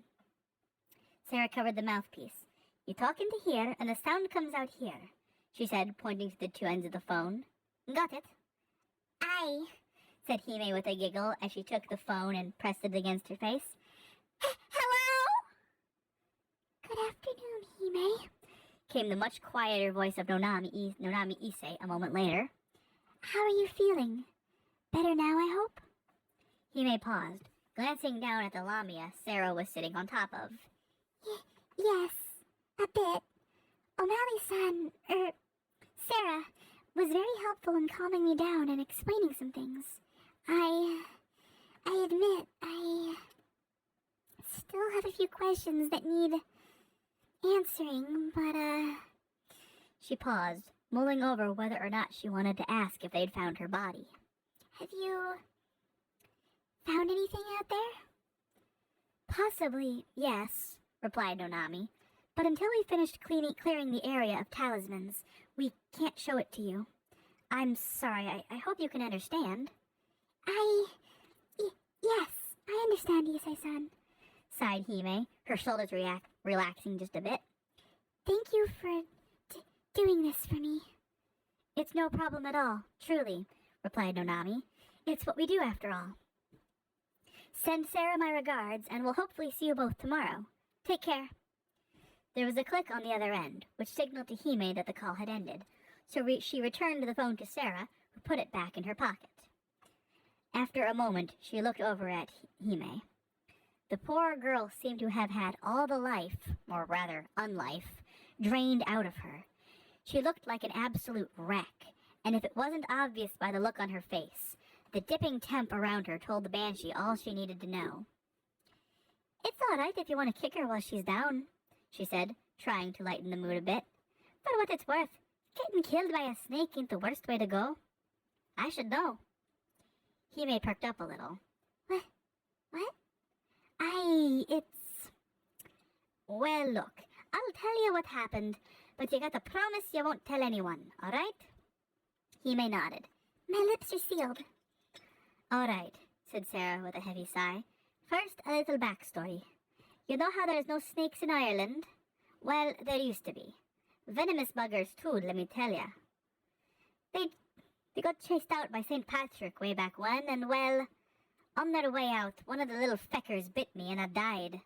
Sarah covered the mouthpiece. You talk into here, and the sound comes out here, she said, pointing to the two ends of the phone. Got it? Aye, said Hime with a giggle as she took the phone and pressed it against her face. Hello? Good afternoon, Hime, came the much quieter voice of Nonami Issei a moment later. How are you feeling? Better now, I hope? Hime paused, glancing down at the Lamia Sarah was sitting on top of. Yes, a bit. O'Malley-san, Sarah, was very helpful in calming me down and explaining some things. I admit, I still have a few questions that need answering, but, She paused, mulling over whether or not she wanted to ask if they'd found her body. Have you found anything out there? Possibly, yes, replied Nonami. But until we finished clearing the area of talismans, we can't show it to you. I'm sorry, I hope you can understand. Yes, I understand, Issei-san, sighed Hime, her shoulders relaxing just a bit. Thank you for doing this for me. It's no problem at all, truly, replied Nonami. It's what we do after all. Send Sarah my regards, and we'll hopefully see you both tomorrow. Take care. There was a click on the other end, which signaled to Hime that the call had ended, so she returned the phone to Sarah, who put it back in her pocket. After a moment, she looked over at Hime. The poor girl seemed to have had all the life, or rather unlife, drained out of her. She looked like an absolute wreck, and if it wasn't obvious by the look on her face, the dipping temp around her told the Banshee all she needed to know. It's all right if you want to kick her while she's down, she said, trying to lighten the mood a bit. For what it's worth, getting killed by a snake ain't the worst way to go. I should know. Hime perked up a little. What? It's... Well, look, I'll tell you what happened, but you got to promise you won't tell anyone, all right? Hime nodded. My lips are sealed. All right, said Sarah with a heavy sigh. First, a little backstory. You know how there's no snakes in Ireland? Well, there used to be. Venomous buggers, too, let me tell ya. They got chased out by St. Patrick way back when, and well, on their way out, one of the little feckers bit me and I died.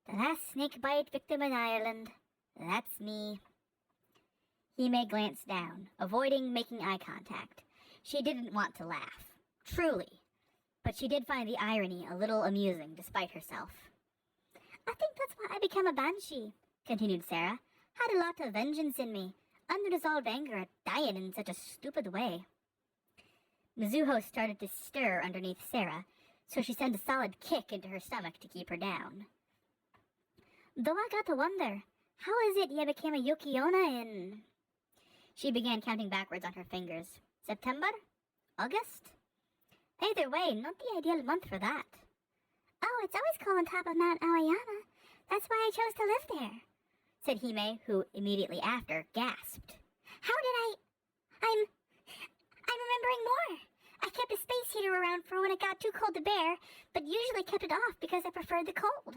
The last snake bite victim in Ireland. That's me. Hime glanced down, avoiding making eye contact. She didn't want to laugh. Truly. But she did find the irony a little amusing despite herself. I think that's why I became a banshee, continued Sarah. Had a lot of vengeance in me, unresolved anger at dying in such a stupid way. Mizuho started to stir underneath Sarah, so she sent a solid kick into her stomach to keep her down. Though I got to wonder, how is it you became a Yukiona in... She began counting backwards on her fingers. September? August? Either way, not the ideal month for that. Oh, it's always cold on top of Mount Aoyama. That's why I chose to live there, said Hime, who immediately after gasped. How did I'm remembering more. I kept a space heater around for when it got too cold to bear, but usually kept it off because I preferred the cold.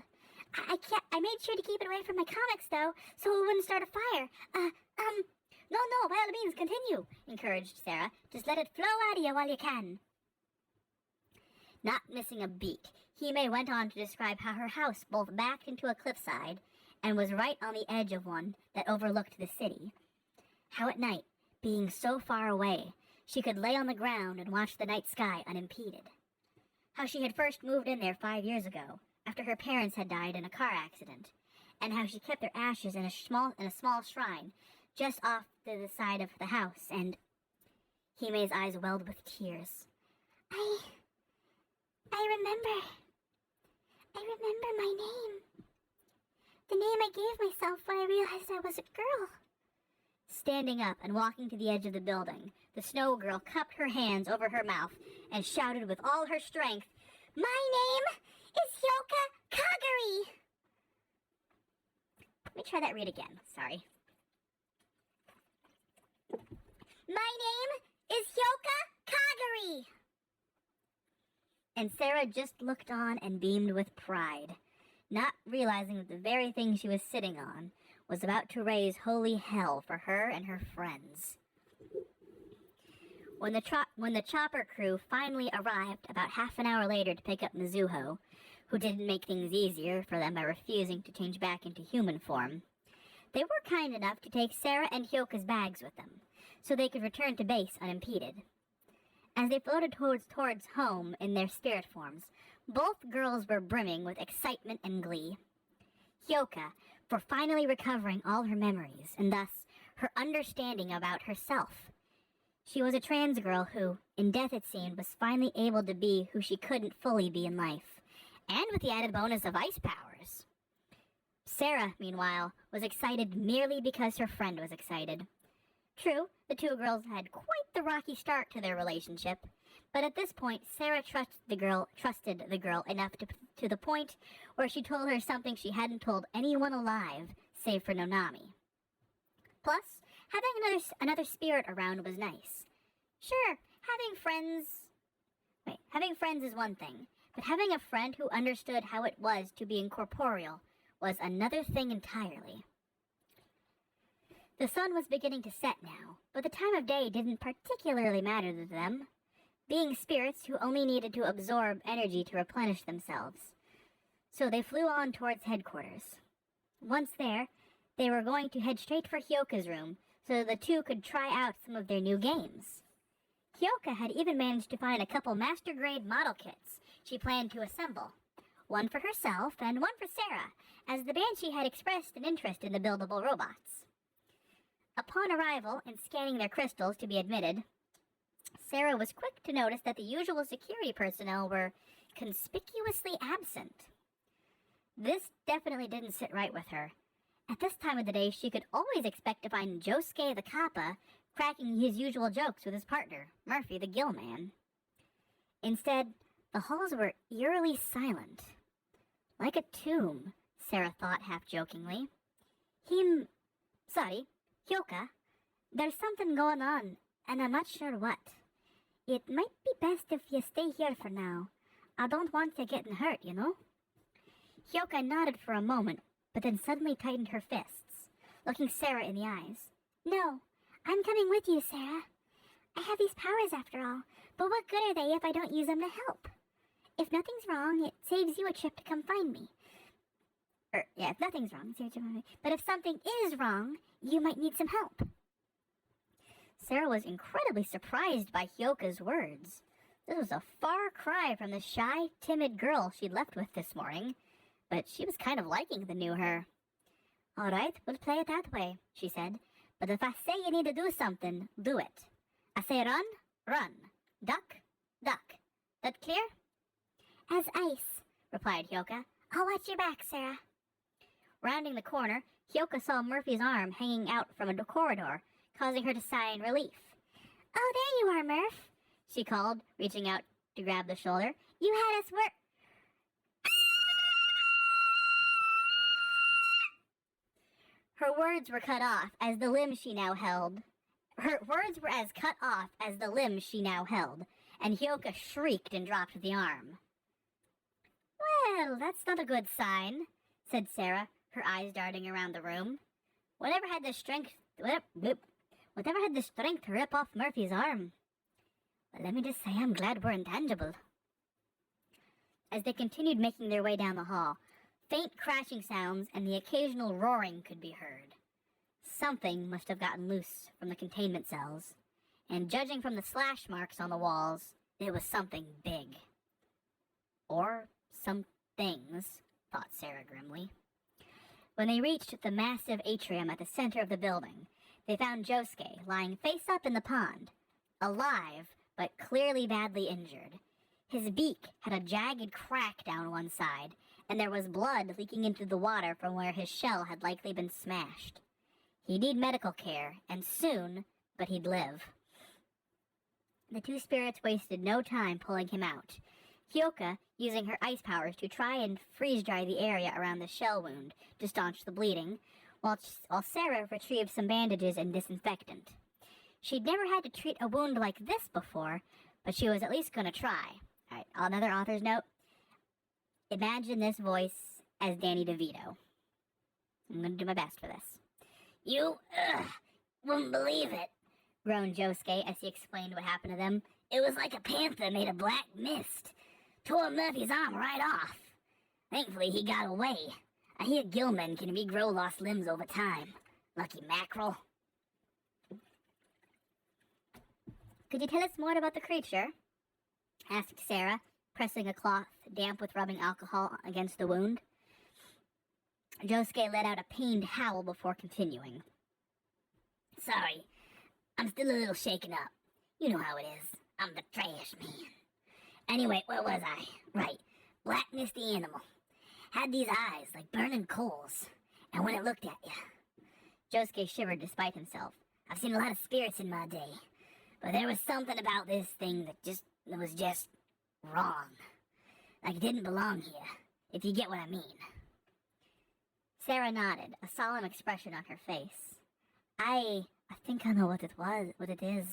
I made sure to keep it away from my comics, though, so it wouldn't start a fire. No, by all means, continue, encouraged Sarah. Just let it flow out of you while you can. Not missing a beat, Hime went on to describe how her house both backed into a cliffside and was right on the edge of one that overlooked the city. How at night, being so far away, she could lay on the ground and watch the night sky unimpeded. How she had first moved in there 5 years ago, after her parents had died in a car accident, and how she kept their ashes in a small shrine just off to the side of the house, and Hime's eyes welled with tears. I remember my name. The name I gave myself when I realized I was a girl. Standing up and walking to the edge of the building, the snow girl cupped her hands over her mouth and shouted with all her strength, My name is Hyoka Kagari! Let me try that read again, sorry. My name is Hyoka Kagari! And Sarah just looked on and beamed with pride, not realizing that the very thing she was sitting on was about to raise holy hell for her and her friends. When the chopper crew finally arrived about half an hour later to pick up Mizuho, who didn't make things easier for them by refusing to change back into human form, they were kind enough to take Sarah and Hyoka's bags with them, so they could return to base unimpeded. As they floated towards home in their spirit forms, both girls were brimming with excitement and glee. Hyoka, for finally recovering all her memories, and thus her understanding about herself. She was a trans girl who, in death it seemed, was finally able to be who she couldn't fully be in life, and with the added bonus of ice powers. Sarah, meanwhile, was excited merely because her friend was excited. True, the two girls had quite the rocky start to their relationship, but at this point, Sarah trusted the girl enough to the point where she told her something she hadn't told anyone alive, save for Nonami. Plus, having another spirit around was nice. Sure, having friends is one thing, but having a friend who understood how it was to be incorporeal was another thing entirely. The sun was beginning to set now, but the time of day didn't particularly matter to them, being spirits who only needed to absorb energy to replenish themselves. So they flew on towards headquarters. Once there, they were going to head straight for Hyoka's room so the two could try out some of their new games. Hyoka had even managed to find a couple master-grade model kits she planned to assemble, one for herself and one for Sarah, as the Banshee had expressed an interest in the buildable robots. Upon arrival and scanning their crystals to be admitted, Sarah was quick to notice that the usual security personnel were conspicuously absent. This definitely didn't sit right with her. At this time of the day, she could always expect to find Josuke the Kappa cracking his usual jokes with his partner, Murphy the Gill Man. Instead, the halls were eerily silent. Like a tomb, Sarah thought half-jokingly. Hyoka, there's something going on, and I'm not sure what. It might be best if you stay here for now. I don't want you getting hurt, you know? Hyoka nodded for a moment, but then suddenly tightened her fists, looking Sarah in the eyes. No, I'm coming with you, Sarah. I have these powers after all, but what good are they if I don't use them to help? If nothing's wrong, it saves you a trip to come find me. If nothing's wrong, it saves you But if something is wrong, you might need some help. Sarah was incredibly surprised by Hyoka's words. This was a far cry from the shy, timid girl she'd left with this morning, but she was kind of liking the new her. All right, we'll play it that way, she said. But if I say you need to do something, do it. I say run, run. Duck, duck. That clear? As ice, replied Hyoka. I'll watch your back, Sarah. Rounding the corner, Hyoka saw Murphy's arm hanging out from a corridor, causing her to sigh in relief. Oh, there you are, Murph, she called, reaching out to grab the shoulder. You had us work. Her words were cut off as the limb she now held. Her words were as cut off as the limb she now held, and Hyoka shrieked and dropped the arm. Well, that's not a good sign, said Sarah, her eyes darting around the room. Whatever had the strength to rip off Murphy's arm? Well, let me just say I'm glad we're intangible. As they continued making their way down the hall, faint crashing sounds and the occasional roaring could be heard. Something must have gotten loose from the containment cells, and judging from the slash marks on the walls, it was something big. Or some things, thought Sarah grimly. When they reached the massive atrium at the center of the building, they found Josuke lying face up in the pond, alive but clearly badly injured. His beak had a jagged crack down one side, and there was blood leaking into the water from where his shell had likely been smashed. He'd need medical care, and soon, but he'd live. The two spirits wasted no time pulling him out, Hyoka using her ice powers to try and freeze-dry the area around the shell wound to staunch the bleeding, while Sarah retrieved some bandages and disinfectant. She'd never had to treat a wound like this before, but she was at least going to try. All right, another author's note. Imagine this voice as Danny DeVito. I'm going to do my best for this. You wouldn't believe it, groaned Josuke as he explained what happened to them. It was like a panther made a black mist. Tore Murphy's arm right off. Thankfully, he got away. I hear gillmen can regrow lost limbs over time. Lucky mackerel. Could you tell us more about the creature? Asked Sarah, pressing a cloth damp with rubbing alcohol against the wound. Josuke let out a pained howl before continuing. Sorry, I'm still a little shaken up. You know how it is. I'm the trash man. Anyway, where was I? Right, black misty animal. Had these eyes like burning coals. And when it looked at you... Josuke shivered despite himself. I've seen a lot of spirits in my day. But there was something about this thing that was just wrong. Like it didn't belong here, if you get what I mean. Sarah nodded, a solemn expression on her face. I think I know what it is.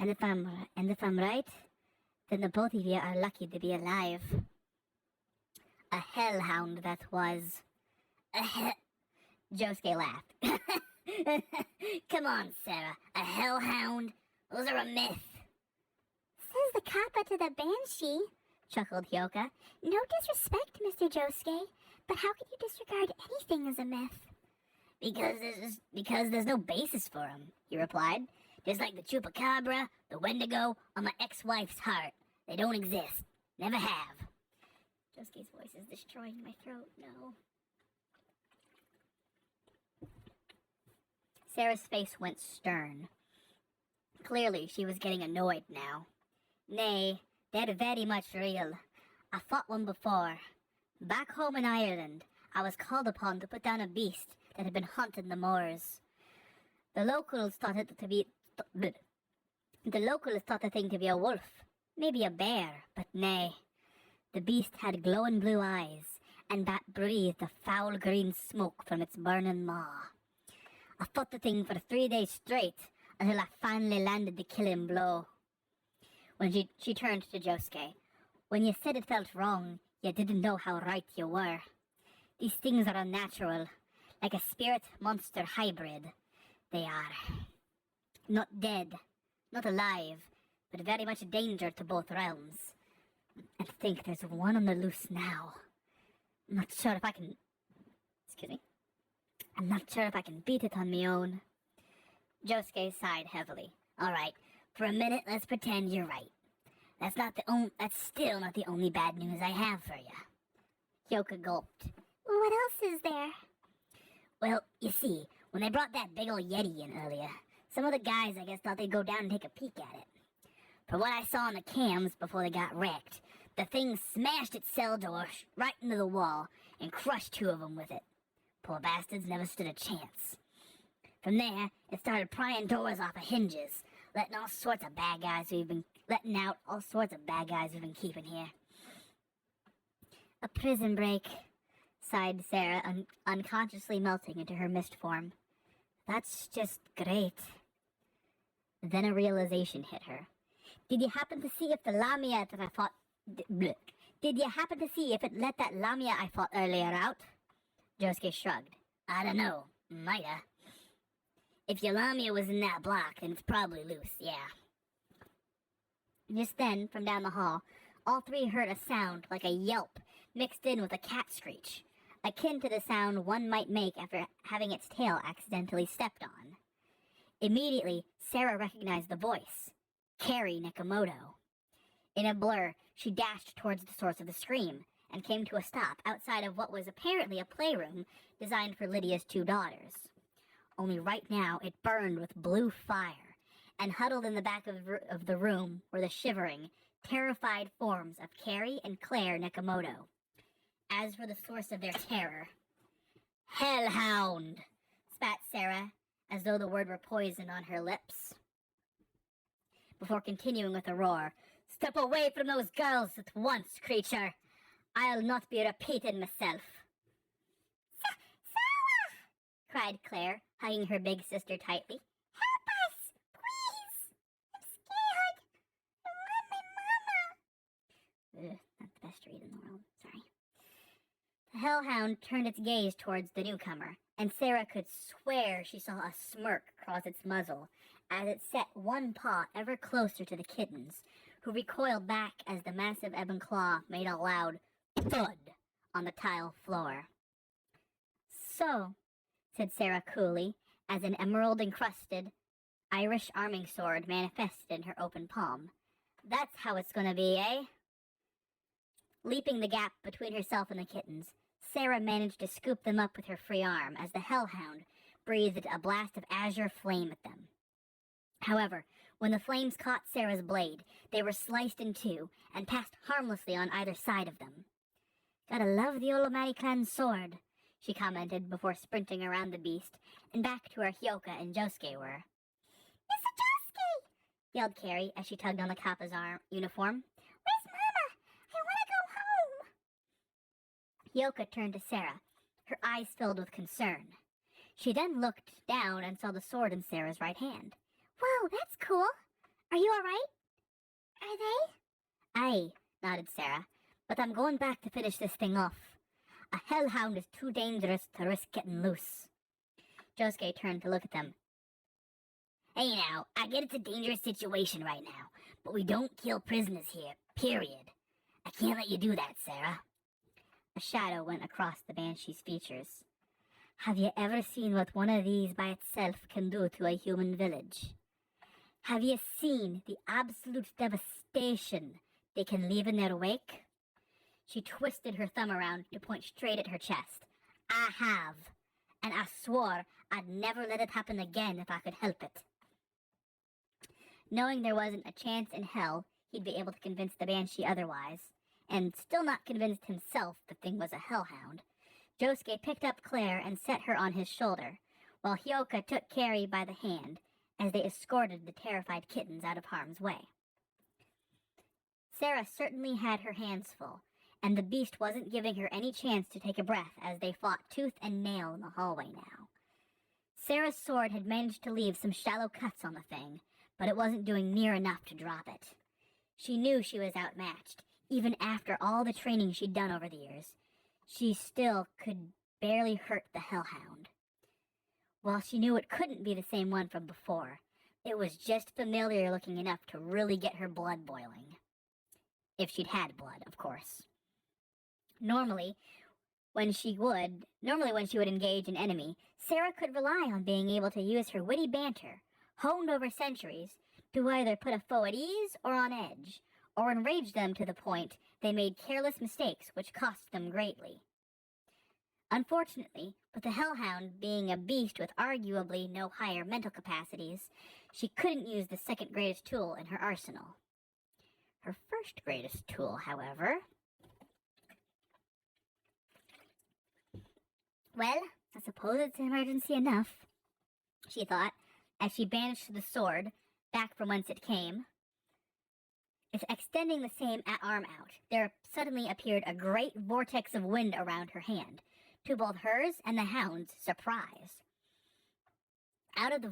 And if I'm right, then the both of you are lucky to be alive. A hellhound that was. Josuke laughed. Come on, Sarah. A hellhound? Those are a myth. Says the Kappa to the Banshee, chuckled Hyoka. No disrespect, Mr. Josuke, but how can you disregard anything as a myth? Because there's no basis for them, he replied. Just like the Chupacabra, the Wendigo, or my ex-wife's heart. They don't exist. Never have. Josuke's voice is destroying my throat. No. Sarah's face went stern. Clearly, she was getting annoyed now. Nay, they're very much real. I fought one before. Back home in Ireland, I was called upon to put down a beast that had been haunting the moors. The locals thought the thing to be a wolf, maybe a bear, but nay. The beast had glowing blue eyes, and that breathed a foul green smoke from its burning maw. I fought the thing for 3 days straight, until I finally landed the killing blow. When she turned to Josuke. When you said it felt wrong, you didn't know how right you were. These things are unnatural, like a spirit-monster hybrid. They are. Not dead, not alive, but very much a danger to both realms. And I think there's one on the loose now. I'm not sure if I can beat it on my own. Josuke sighed heavily. All right, for a minute, let's pretend you're right. That's still not the only bad news I have for you. Hyoka gulped. What else is there? Well, you see, when they brought that big old Yeti in earlier, some of the guys, I guess, thought they'd go down and take a peek at it. From what I saw on the cams before they got wrecked, the thing smashed its cell door right into the wall and crushed 2 of them with it. Poor bastards never stood a chance. From there, it started prying doors off of hinges, letting out all sorts of bad guys we've been keeping here. A prison break, sighed Sarah, unconsciously melting into her mist form. That's just great. Then a realization hit her. Did you happen to see if the lamia that I fought... Did you happen to see if it let that lamia I fought earlier out? Josuke shrugged. I don't know. Mighta. If your lamia was in that block, then it's probably loose, yeah. Just then, from down the hall, all 3 heard a sound like a yelp mixed in with a cat screech, akin to the sound one might make after having its tail accidentally stepped on. Immediately, Sarah recognized the voice. Carrie Nakamoto. In a blur, she dashed towards the source of the scream and came to a stop outside of what was apparently a playroom designed for Lydia's 2 daughters. Only right now it burned with blue fire, and huddled in the back of the room were the shivering, terrified forms of Carrie and Claire Nakamoto. As for the source of their terror... Hellhound! Spat Sarah, as though the word were poison on her lips. Before continuing with a roar, Step away from those girls at once, creature! I'll not be repeating myself. Sarah! Cried Claire, hugging her big sister tightly. Help us, please! I'm scared. I want my mama. Ugh, not the best read in the world, sorry. The hellhound turned its gaze towards the newcomer, and Sarah could swear she saw a smirk cross its muzzle as it set one paw ever closer to the kittens, who recoiled back as the massive ebon claw made a loud thud on the tile floor. So, said Sarah coolly, as an emerald-encrusted Irish arming sword manifested in her open palm. That's how it's gonna be, eh? Leaping the gap between herself and the kittens, Sarah managed to scoop them up with her free arm as the hellhound breathed a blast of azure flame at them. However, when the flames caught Sarah's blade, they were sliced in 2 and passed harmlessly on either side of them. Gotta love the Olomari clan's sword, she commented before sprinting around the beast and back to where Hyoka and Josuke were. Mr. Josuke! Yelled Carrie as she tugged on the Kappa's uniform. Where's Mama? I want to go home! Hyoka turned to Sarah, her eyes filled with concern. She then looked down and saw the sword in Sarah's right hand. Whoa, that's cool. Are you all right? Are they? Aye, nodded Sarah, but I'm going back to finish this thing off. A hellhound is too dangerous to risk getting loose. Josuke turned to look at them. Hey now, I get it's a dangerous situation right now, but we don't kill prisoners here, period. I can't let you do that, Sarah. A shadow went across the Banshee's features. Have you ever seen what one of these by itself can do to a human village? Have you seen the absolute devastation they can leave in their wake? She twisted her thumb around to point straight at her chest. I have, and I swore I'd never let it happen again if I could help it. Knowing there wasn't a chance in hell he'd be able to convince the Banshee otherwise, and still not convinced himself the thing was a hellhound, Josuke picked up Claire and set her on his shoulder, while Hyoka took Carrie by the hand as they escorted the terrified kittens out of harm's way. Sarah certainly had her hands full, and the beast wasn't giving her any chance to take a breath as they fought tooth and nail in the hallway now. Sarah's sword had managed to leave some shallow cuts on the thing, but it wasn't doing near enough to drop it. She knew she was outmatched, even after all the training she'd done over the years. She still could barely hurt the hellhound. While she knew it couldn't be the same one from before, it was just familiar looking enough to really get her blood boiling. If she'd had blood, of course. Normally, when she would engage an enemy, Sarah could rely on being able to use her witty banter, honed over centuries, to either put a foe at ease or on edge, or enrage them to the point they made careless mistakes which cost them greatly. Unfortunately, with the hellhound being a beast with arguably no higher mental capacities, she couldn't use the second greatest tool in her arsenal. Her first greatest tool, however... Well, I suppose it's emergency enough, she thought, as she banished the sword back from whence it came. If extending the same arm out, there suddenly appeared a great vortex of wind around her hand, to both hers and the hound's surprise. From out of the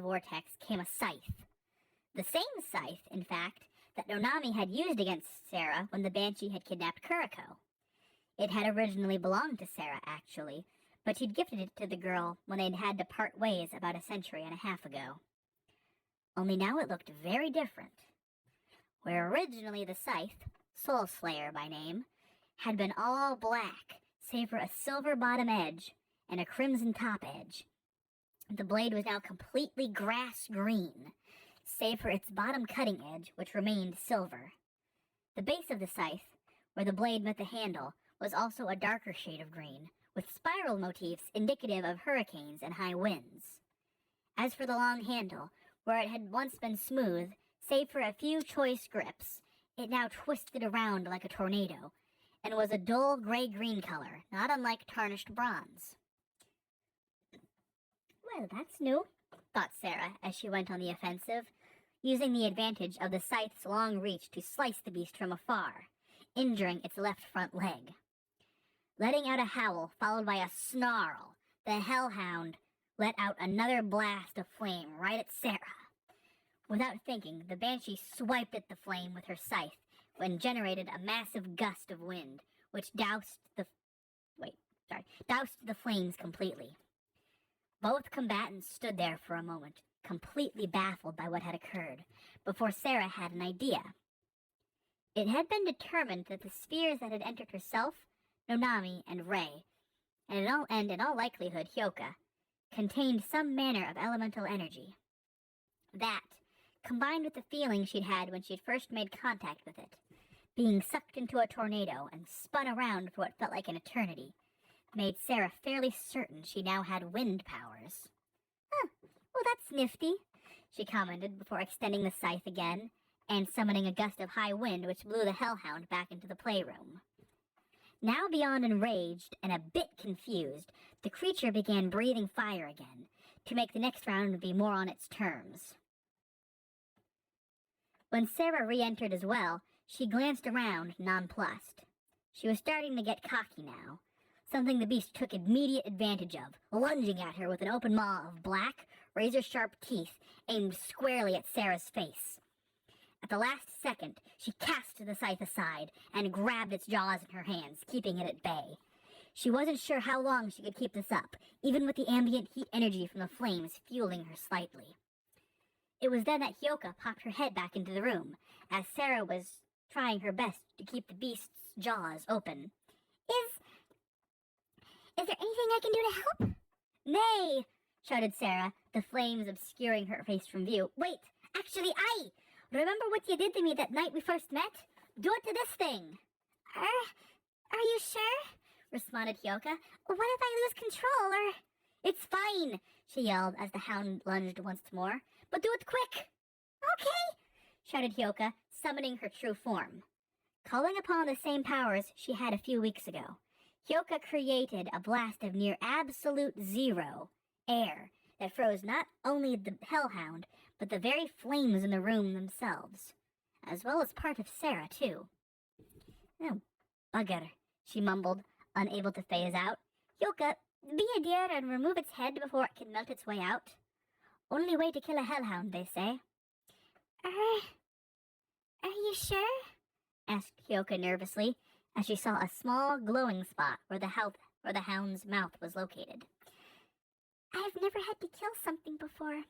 vortex came a scythe. The same scythe, in fact, that Nonami had used against Sarah when the Banshee had kidnapped Kuriko. It had originally belonged to Sarah, actually, but she'd gifted it to the girl when they'd had to part ways about a century and a half ago. Only now it looked very different. Where originally the scythe, Soul Slayer by name, had been all black, save for a silver bottom edge and a crimson top edge, the blade was now completely grass green, save for its bottom cutting edge, which remained silver. The base of the scythe, where the blade met the handle, was also a darker shade of green, with spiral motifs indicative of hurricanes and high winds. As for the long handle, where it had once been smooth, save for a few choice grips, it now twisted around like a tornado, and was a dull gray-green color, not unlike tarnished bronze. Well, that's new, thought Sarah as she went on the offensive, using the advantage of the scythe's long reach to slice the beast from afar, injuring its left front leg. Letting out a howl followed by a snarl, the hellhound let out another blast of flame right at Sarah. Without thinking, the Banshee swiped at the flame with her scythe and generated a massive gust of wind, which doused the flames completely. Both combatants stood there for a moment, completely baffled by what had occurred, before Sarah had an idea. It had been determined that the spheres that had entered herself, Nonami, and Rei, and in all likelihood Hyoka, contained some manner of elemental energy. That, combined with the feeling she'd had when she'd first made contact with it, being sucked into a tornado and spun around for what felt like an eternity, made Sarah fairly certain she now had wind powers. Huh, well that's nifty, she commented before extending the scythe again and summoning a gust of high wind which blew the hellhound back into the playroom. Now beyond enraged and a bit confused, the creature began breathing fire again, to make the next round be more on its terms. When Sarah re-entered as well, she glanced around, nonplussed. She was starting to get cocky now, something the beast took immediate advantage of, lunging at her with an open maw of black, razor-sharp teeth aimed squarely at Sarah's face. At the last second, she cast the scythe aside and grabbed its jaws in her hands, keeping it at bay. She wasn't sure how long she could keep this up, even with the ambient heat energy from the flames fueling her slightly. It was then that Hyoka popped her head back into the room, as Sarah was trying her best to keep the beast's jaws open. Is there anything I can do to help? Nay, shouted Sarah, the flames obscuring her face from view. Wait, actually, remember what you did to me that night we first met? Do it to this thing. Are you sure? Responded Hyoka. What if I lose control, or... It's fine, she yelled as the hound lunged once more. But do it quick. Okay, shouted Hyoka, summoning her true form. Calling upon the same powers she had a few weeks ago, Hyoka created a blast of near absolute zero air that froze not only the hellhound, but the very flames in the room themselves, as well as part of Sarah, too. Oh, bugger, she mumbled, unable to phase out. Hyoka, be a dear and remove its head before it can melt its way out. Only way to kill a hellhound, they say. Are you sure? Asked Hyoka nervously, as she saw a small glowing spot where the hound's mouth was located. I've never had to kill something before.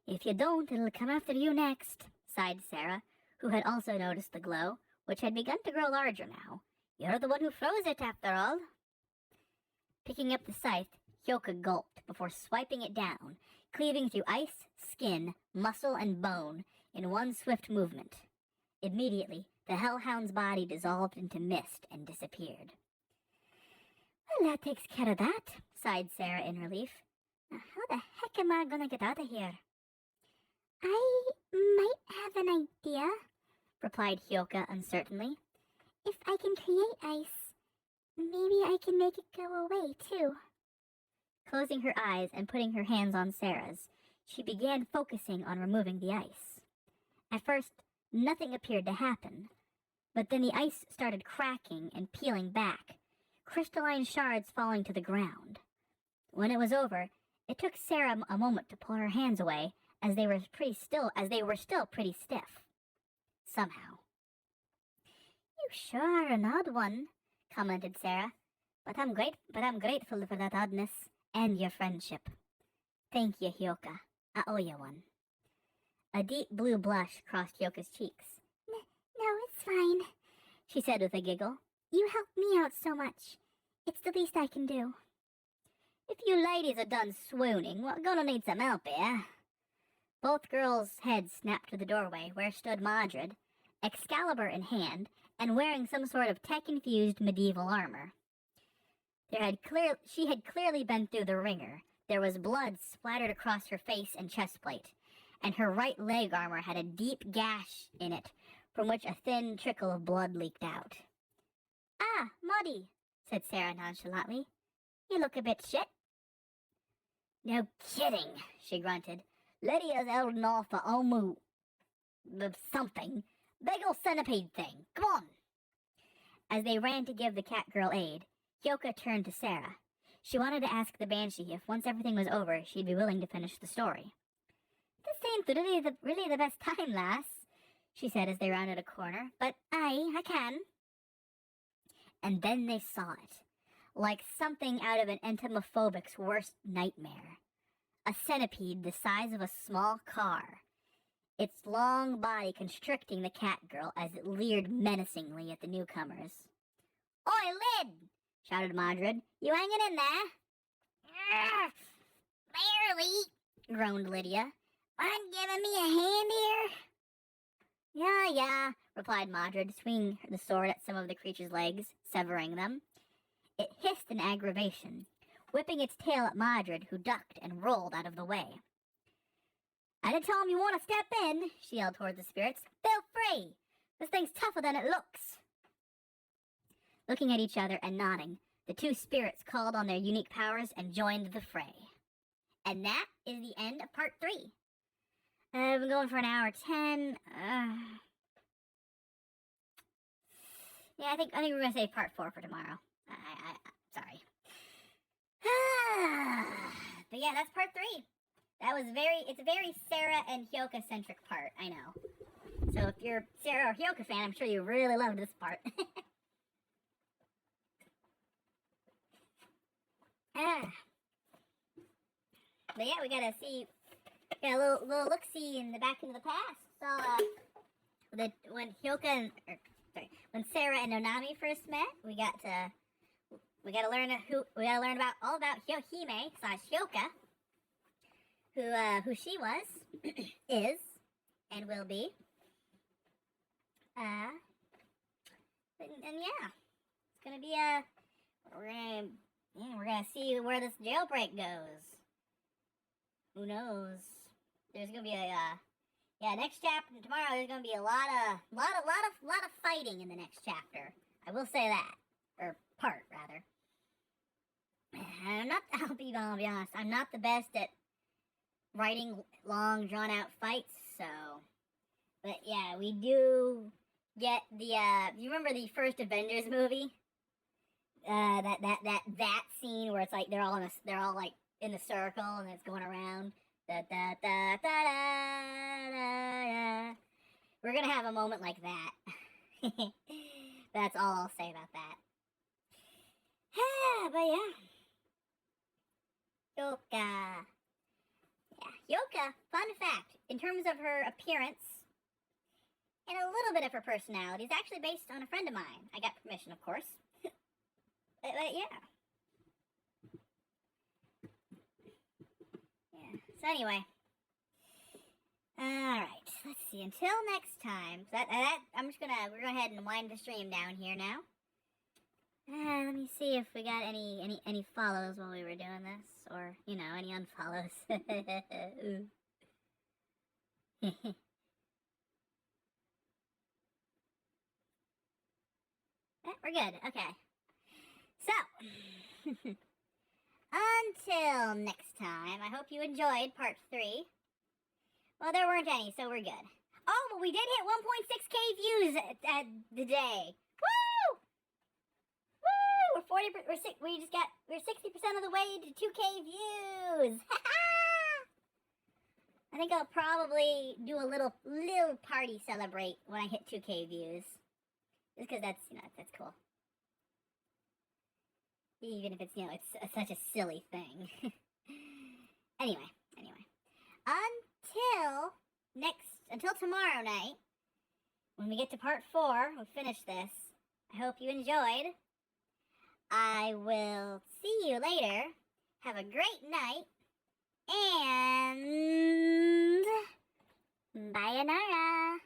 If you don't, it'll come after you next, sighed Sarah, who had also noticed the glow, which had begun to grow larger now. You're the one who froze it, after all. Picking up the scythe, Hyoka gulped before swiping it down, cleaving through ice, skin, muscle, and bone in one swift movement. Immediately, the hellhound's body dissolved into mist and disappeared. Well, that takes care of that, sighed Sarah in relief. Now, how the heck am I gonna get out of here? I might have an idea, replied Hyoka uncertainly. If I can create ice, maybe I can make it go away, too. Closing her eyes and putting her hands on Sarah's, she began focusing on removing the ice. At first, nothing appeared to happen, but then the ice started cracking and peeling back, crystalline shards falling to the ground. When it was over, it took Sarah a moment to pull her hands away, as they were still pretty stiff. Somehow. You sure are an odd one, commented Sarah, but I'm grateful for that oddness and your friendship. Thank you, Hyoka. I owe you one. A deep blue blush crossed Hyoka's cheeks. No, it's fine, she said with a giggle. You helped me out so much. It's the least I can do. If you ladies are done swooning, we're gonna need some help here. Both girls' heads snapped to the doorway where stood Madrid, Excalibur in hand, and wearing some sort of tech-infused medieval armor. She had clearly been through the ringer. There was blood splattered across her face and chest plate, and her right leg armor had a deep gash in it from which a thin trickle of blood leaked out. Ah, Maudie, said Sarah nonchalantly. You look a bit shit. No kidding, she grunted. Lydia's holding off for Omu. Something. Big ol' centipede thing. Come on. As they ran to give the cat girl aid, Hyoka turned to Sarah. She wanted to ask the Banshee if once everything was over, she'd be willing to finish the story. This ain't really the best time, lass, she said as they rounded a corner, but I can. And then they saw it, like something out of an entomophobic's worst nightmare. A centipede the size of a small car, its long body constricting the cat girl as it leered menacingly at the newcomers. Oi, Lyd! Shouted Madrid. You hanging in there? Barely, groaned Lydia. Aren't giving me a hand here? Yeah, replied Madrid, swinging the sword at some of the creature's legs, severing them. It hissed in aggravation, whipping its tail at Madrid, who ducked and rolled out of the way. I didn't tell him you want to step in, she yelled toward the spirits. Feel free! This thing's tougher than it looks. Looking at each other and nodding, the two spirits called on their unique powers and joined the fray. And that is the end of part 3. I've been going for an hour 10. Yeah, I think we're gonna save part 4 for tomorrow. Sorry. But yeah, that's part 3. It's a very Sarah and Hyoka centric part, I know. So if you're a Sarah or Hyoka fan, I'm sure you really loved this part. But yeah, we got a little look-see in the back into the past. So, when when Sarah and Nonami first met, we got to learn about all about Hime / Hyoka, who she was, is, and will be. And yeah, it's gonna be we're gonna see where this jailbreak goes. Who knows? There's gonna be Yeah, next chapter tomorrow. There's gonna be a lot of fighting in the next chapter. I will say that, or part rather. I'm not. I'll be honest. I'm not the best at writing long, drawn out fights. So, but yeah, we do get the. You remember the first Avengers movie? That scene where it's like they're all like in a circle and it's going around. Da da da da da da. We're gonna have a moment like that. That's all I'll say about that. But yeah. Yoka. Yeah, Yoka, fun fact, in terms of her appearance and a little bit of her personality, is actually based on a friend of mine. I got permission, of course. but yeah. Yeah. So anyway. Alright, let's see. Until next time. We're going ahead and wind the stream down here now. Let me see if we got any follows while we were doing this. Or, any unfollows. We're good. Okay. So, until next time, I hope you enjoyed part 3. Well, there weren't any, so we're good. Oh, but we did hit 1.6k views at the day. Woo! Woo! We're 60% of the way to 2k views. I think I'll probably do a little party celebrate when I hit 2k views. Just because that's cool. Even if it's, it's such a silly thing. Anyway. Until tomorrow night, when we get to part 4, we'll finish this. I hope you enjoyed. I will see you later. Have a great night. And... Sayonara.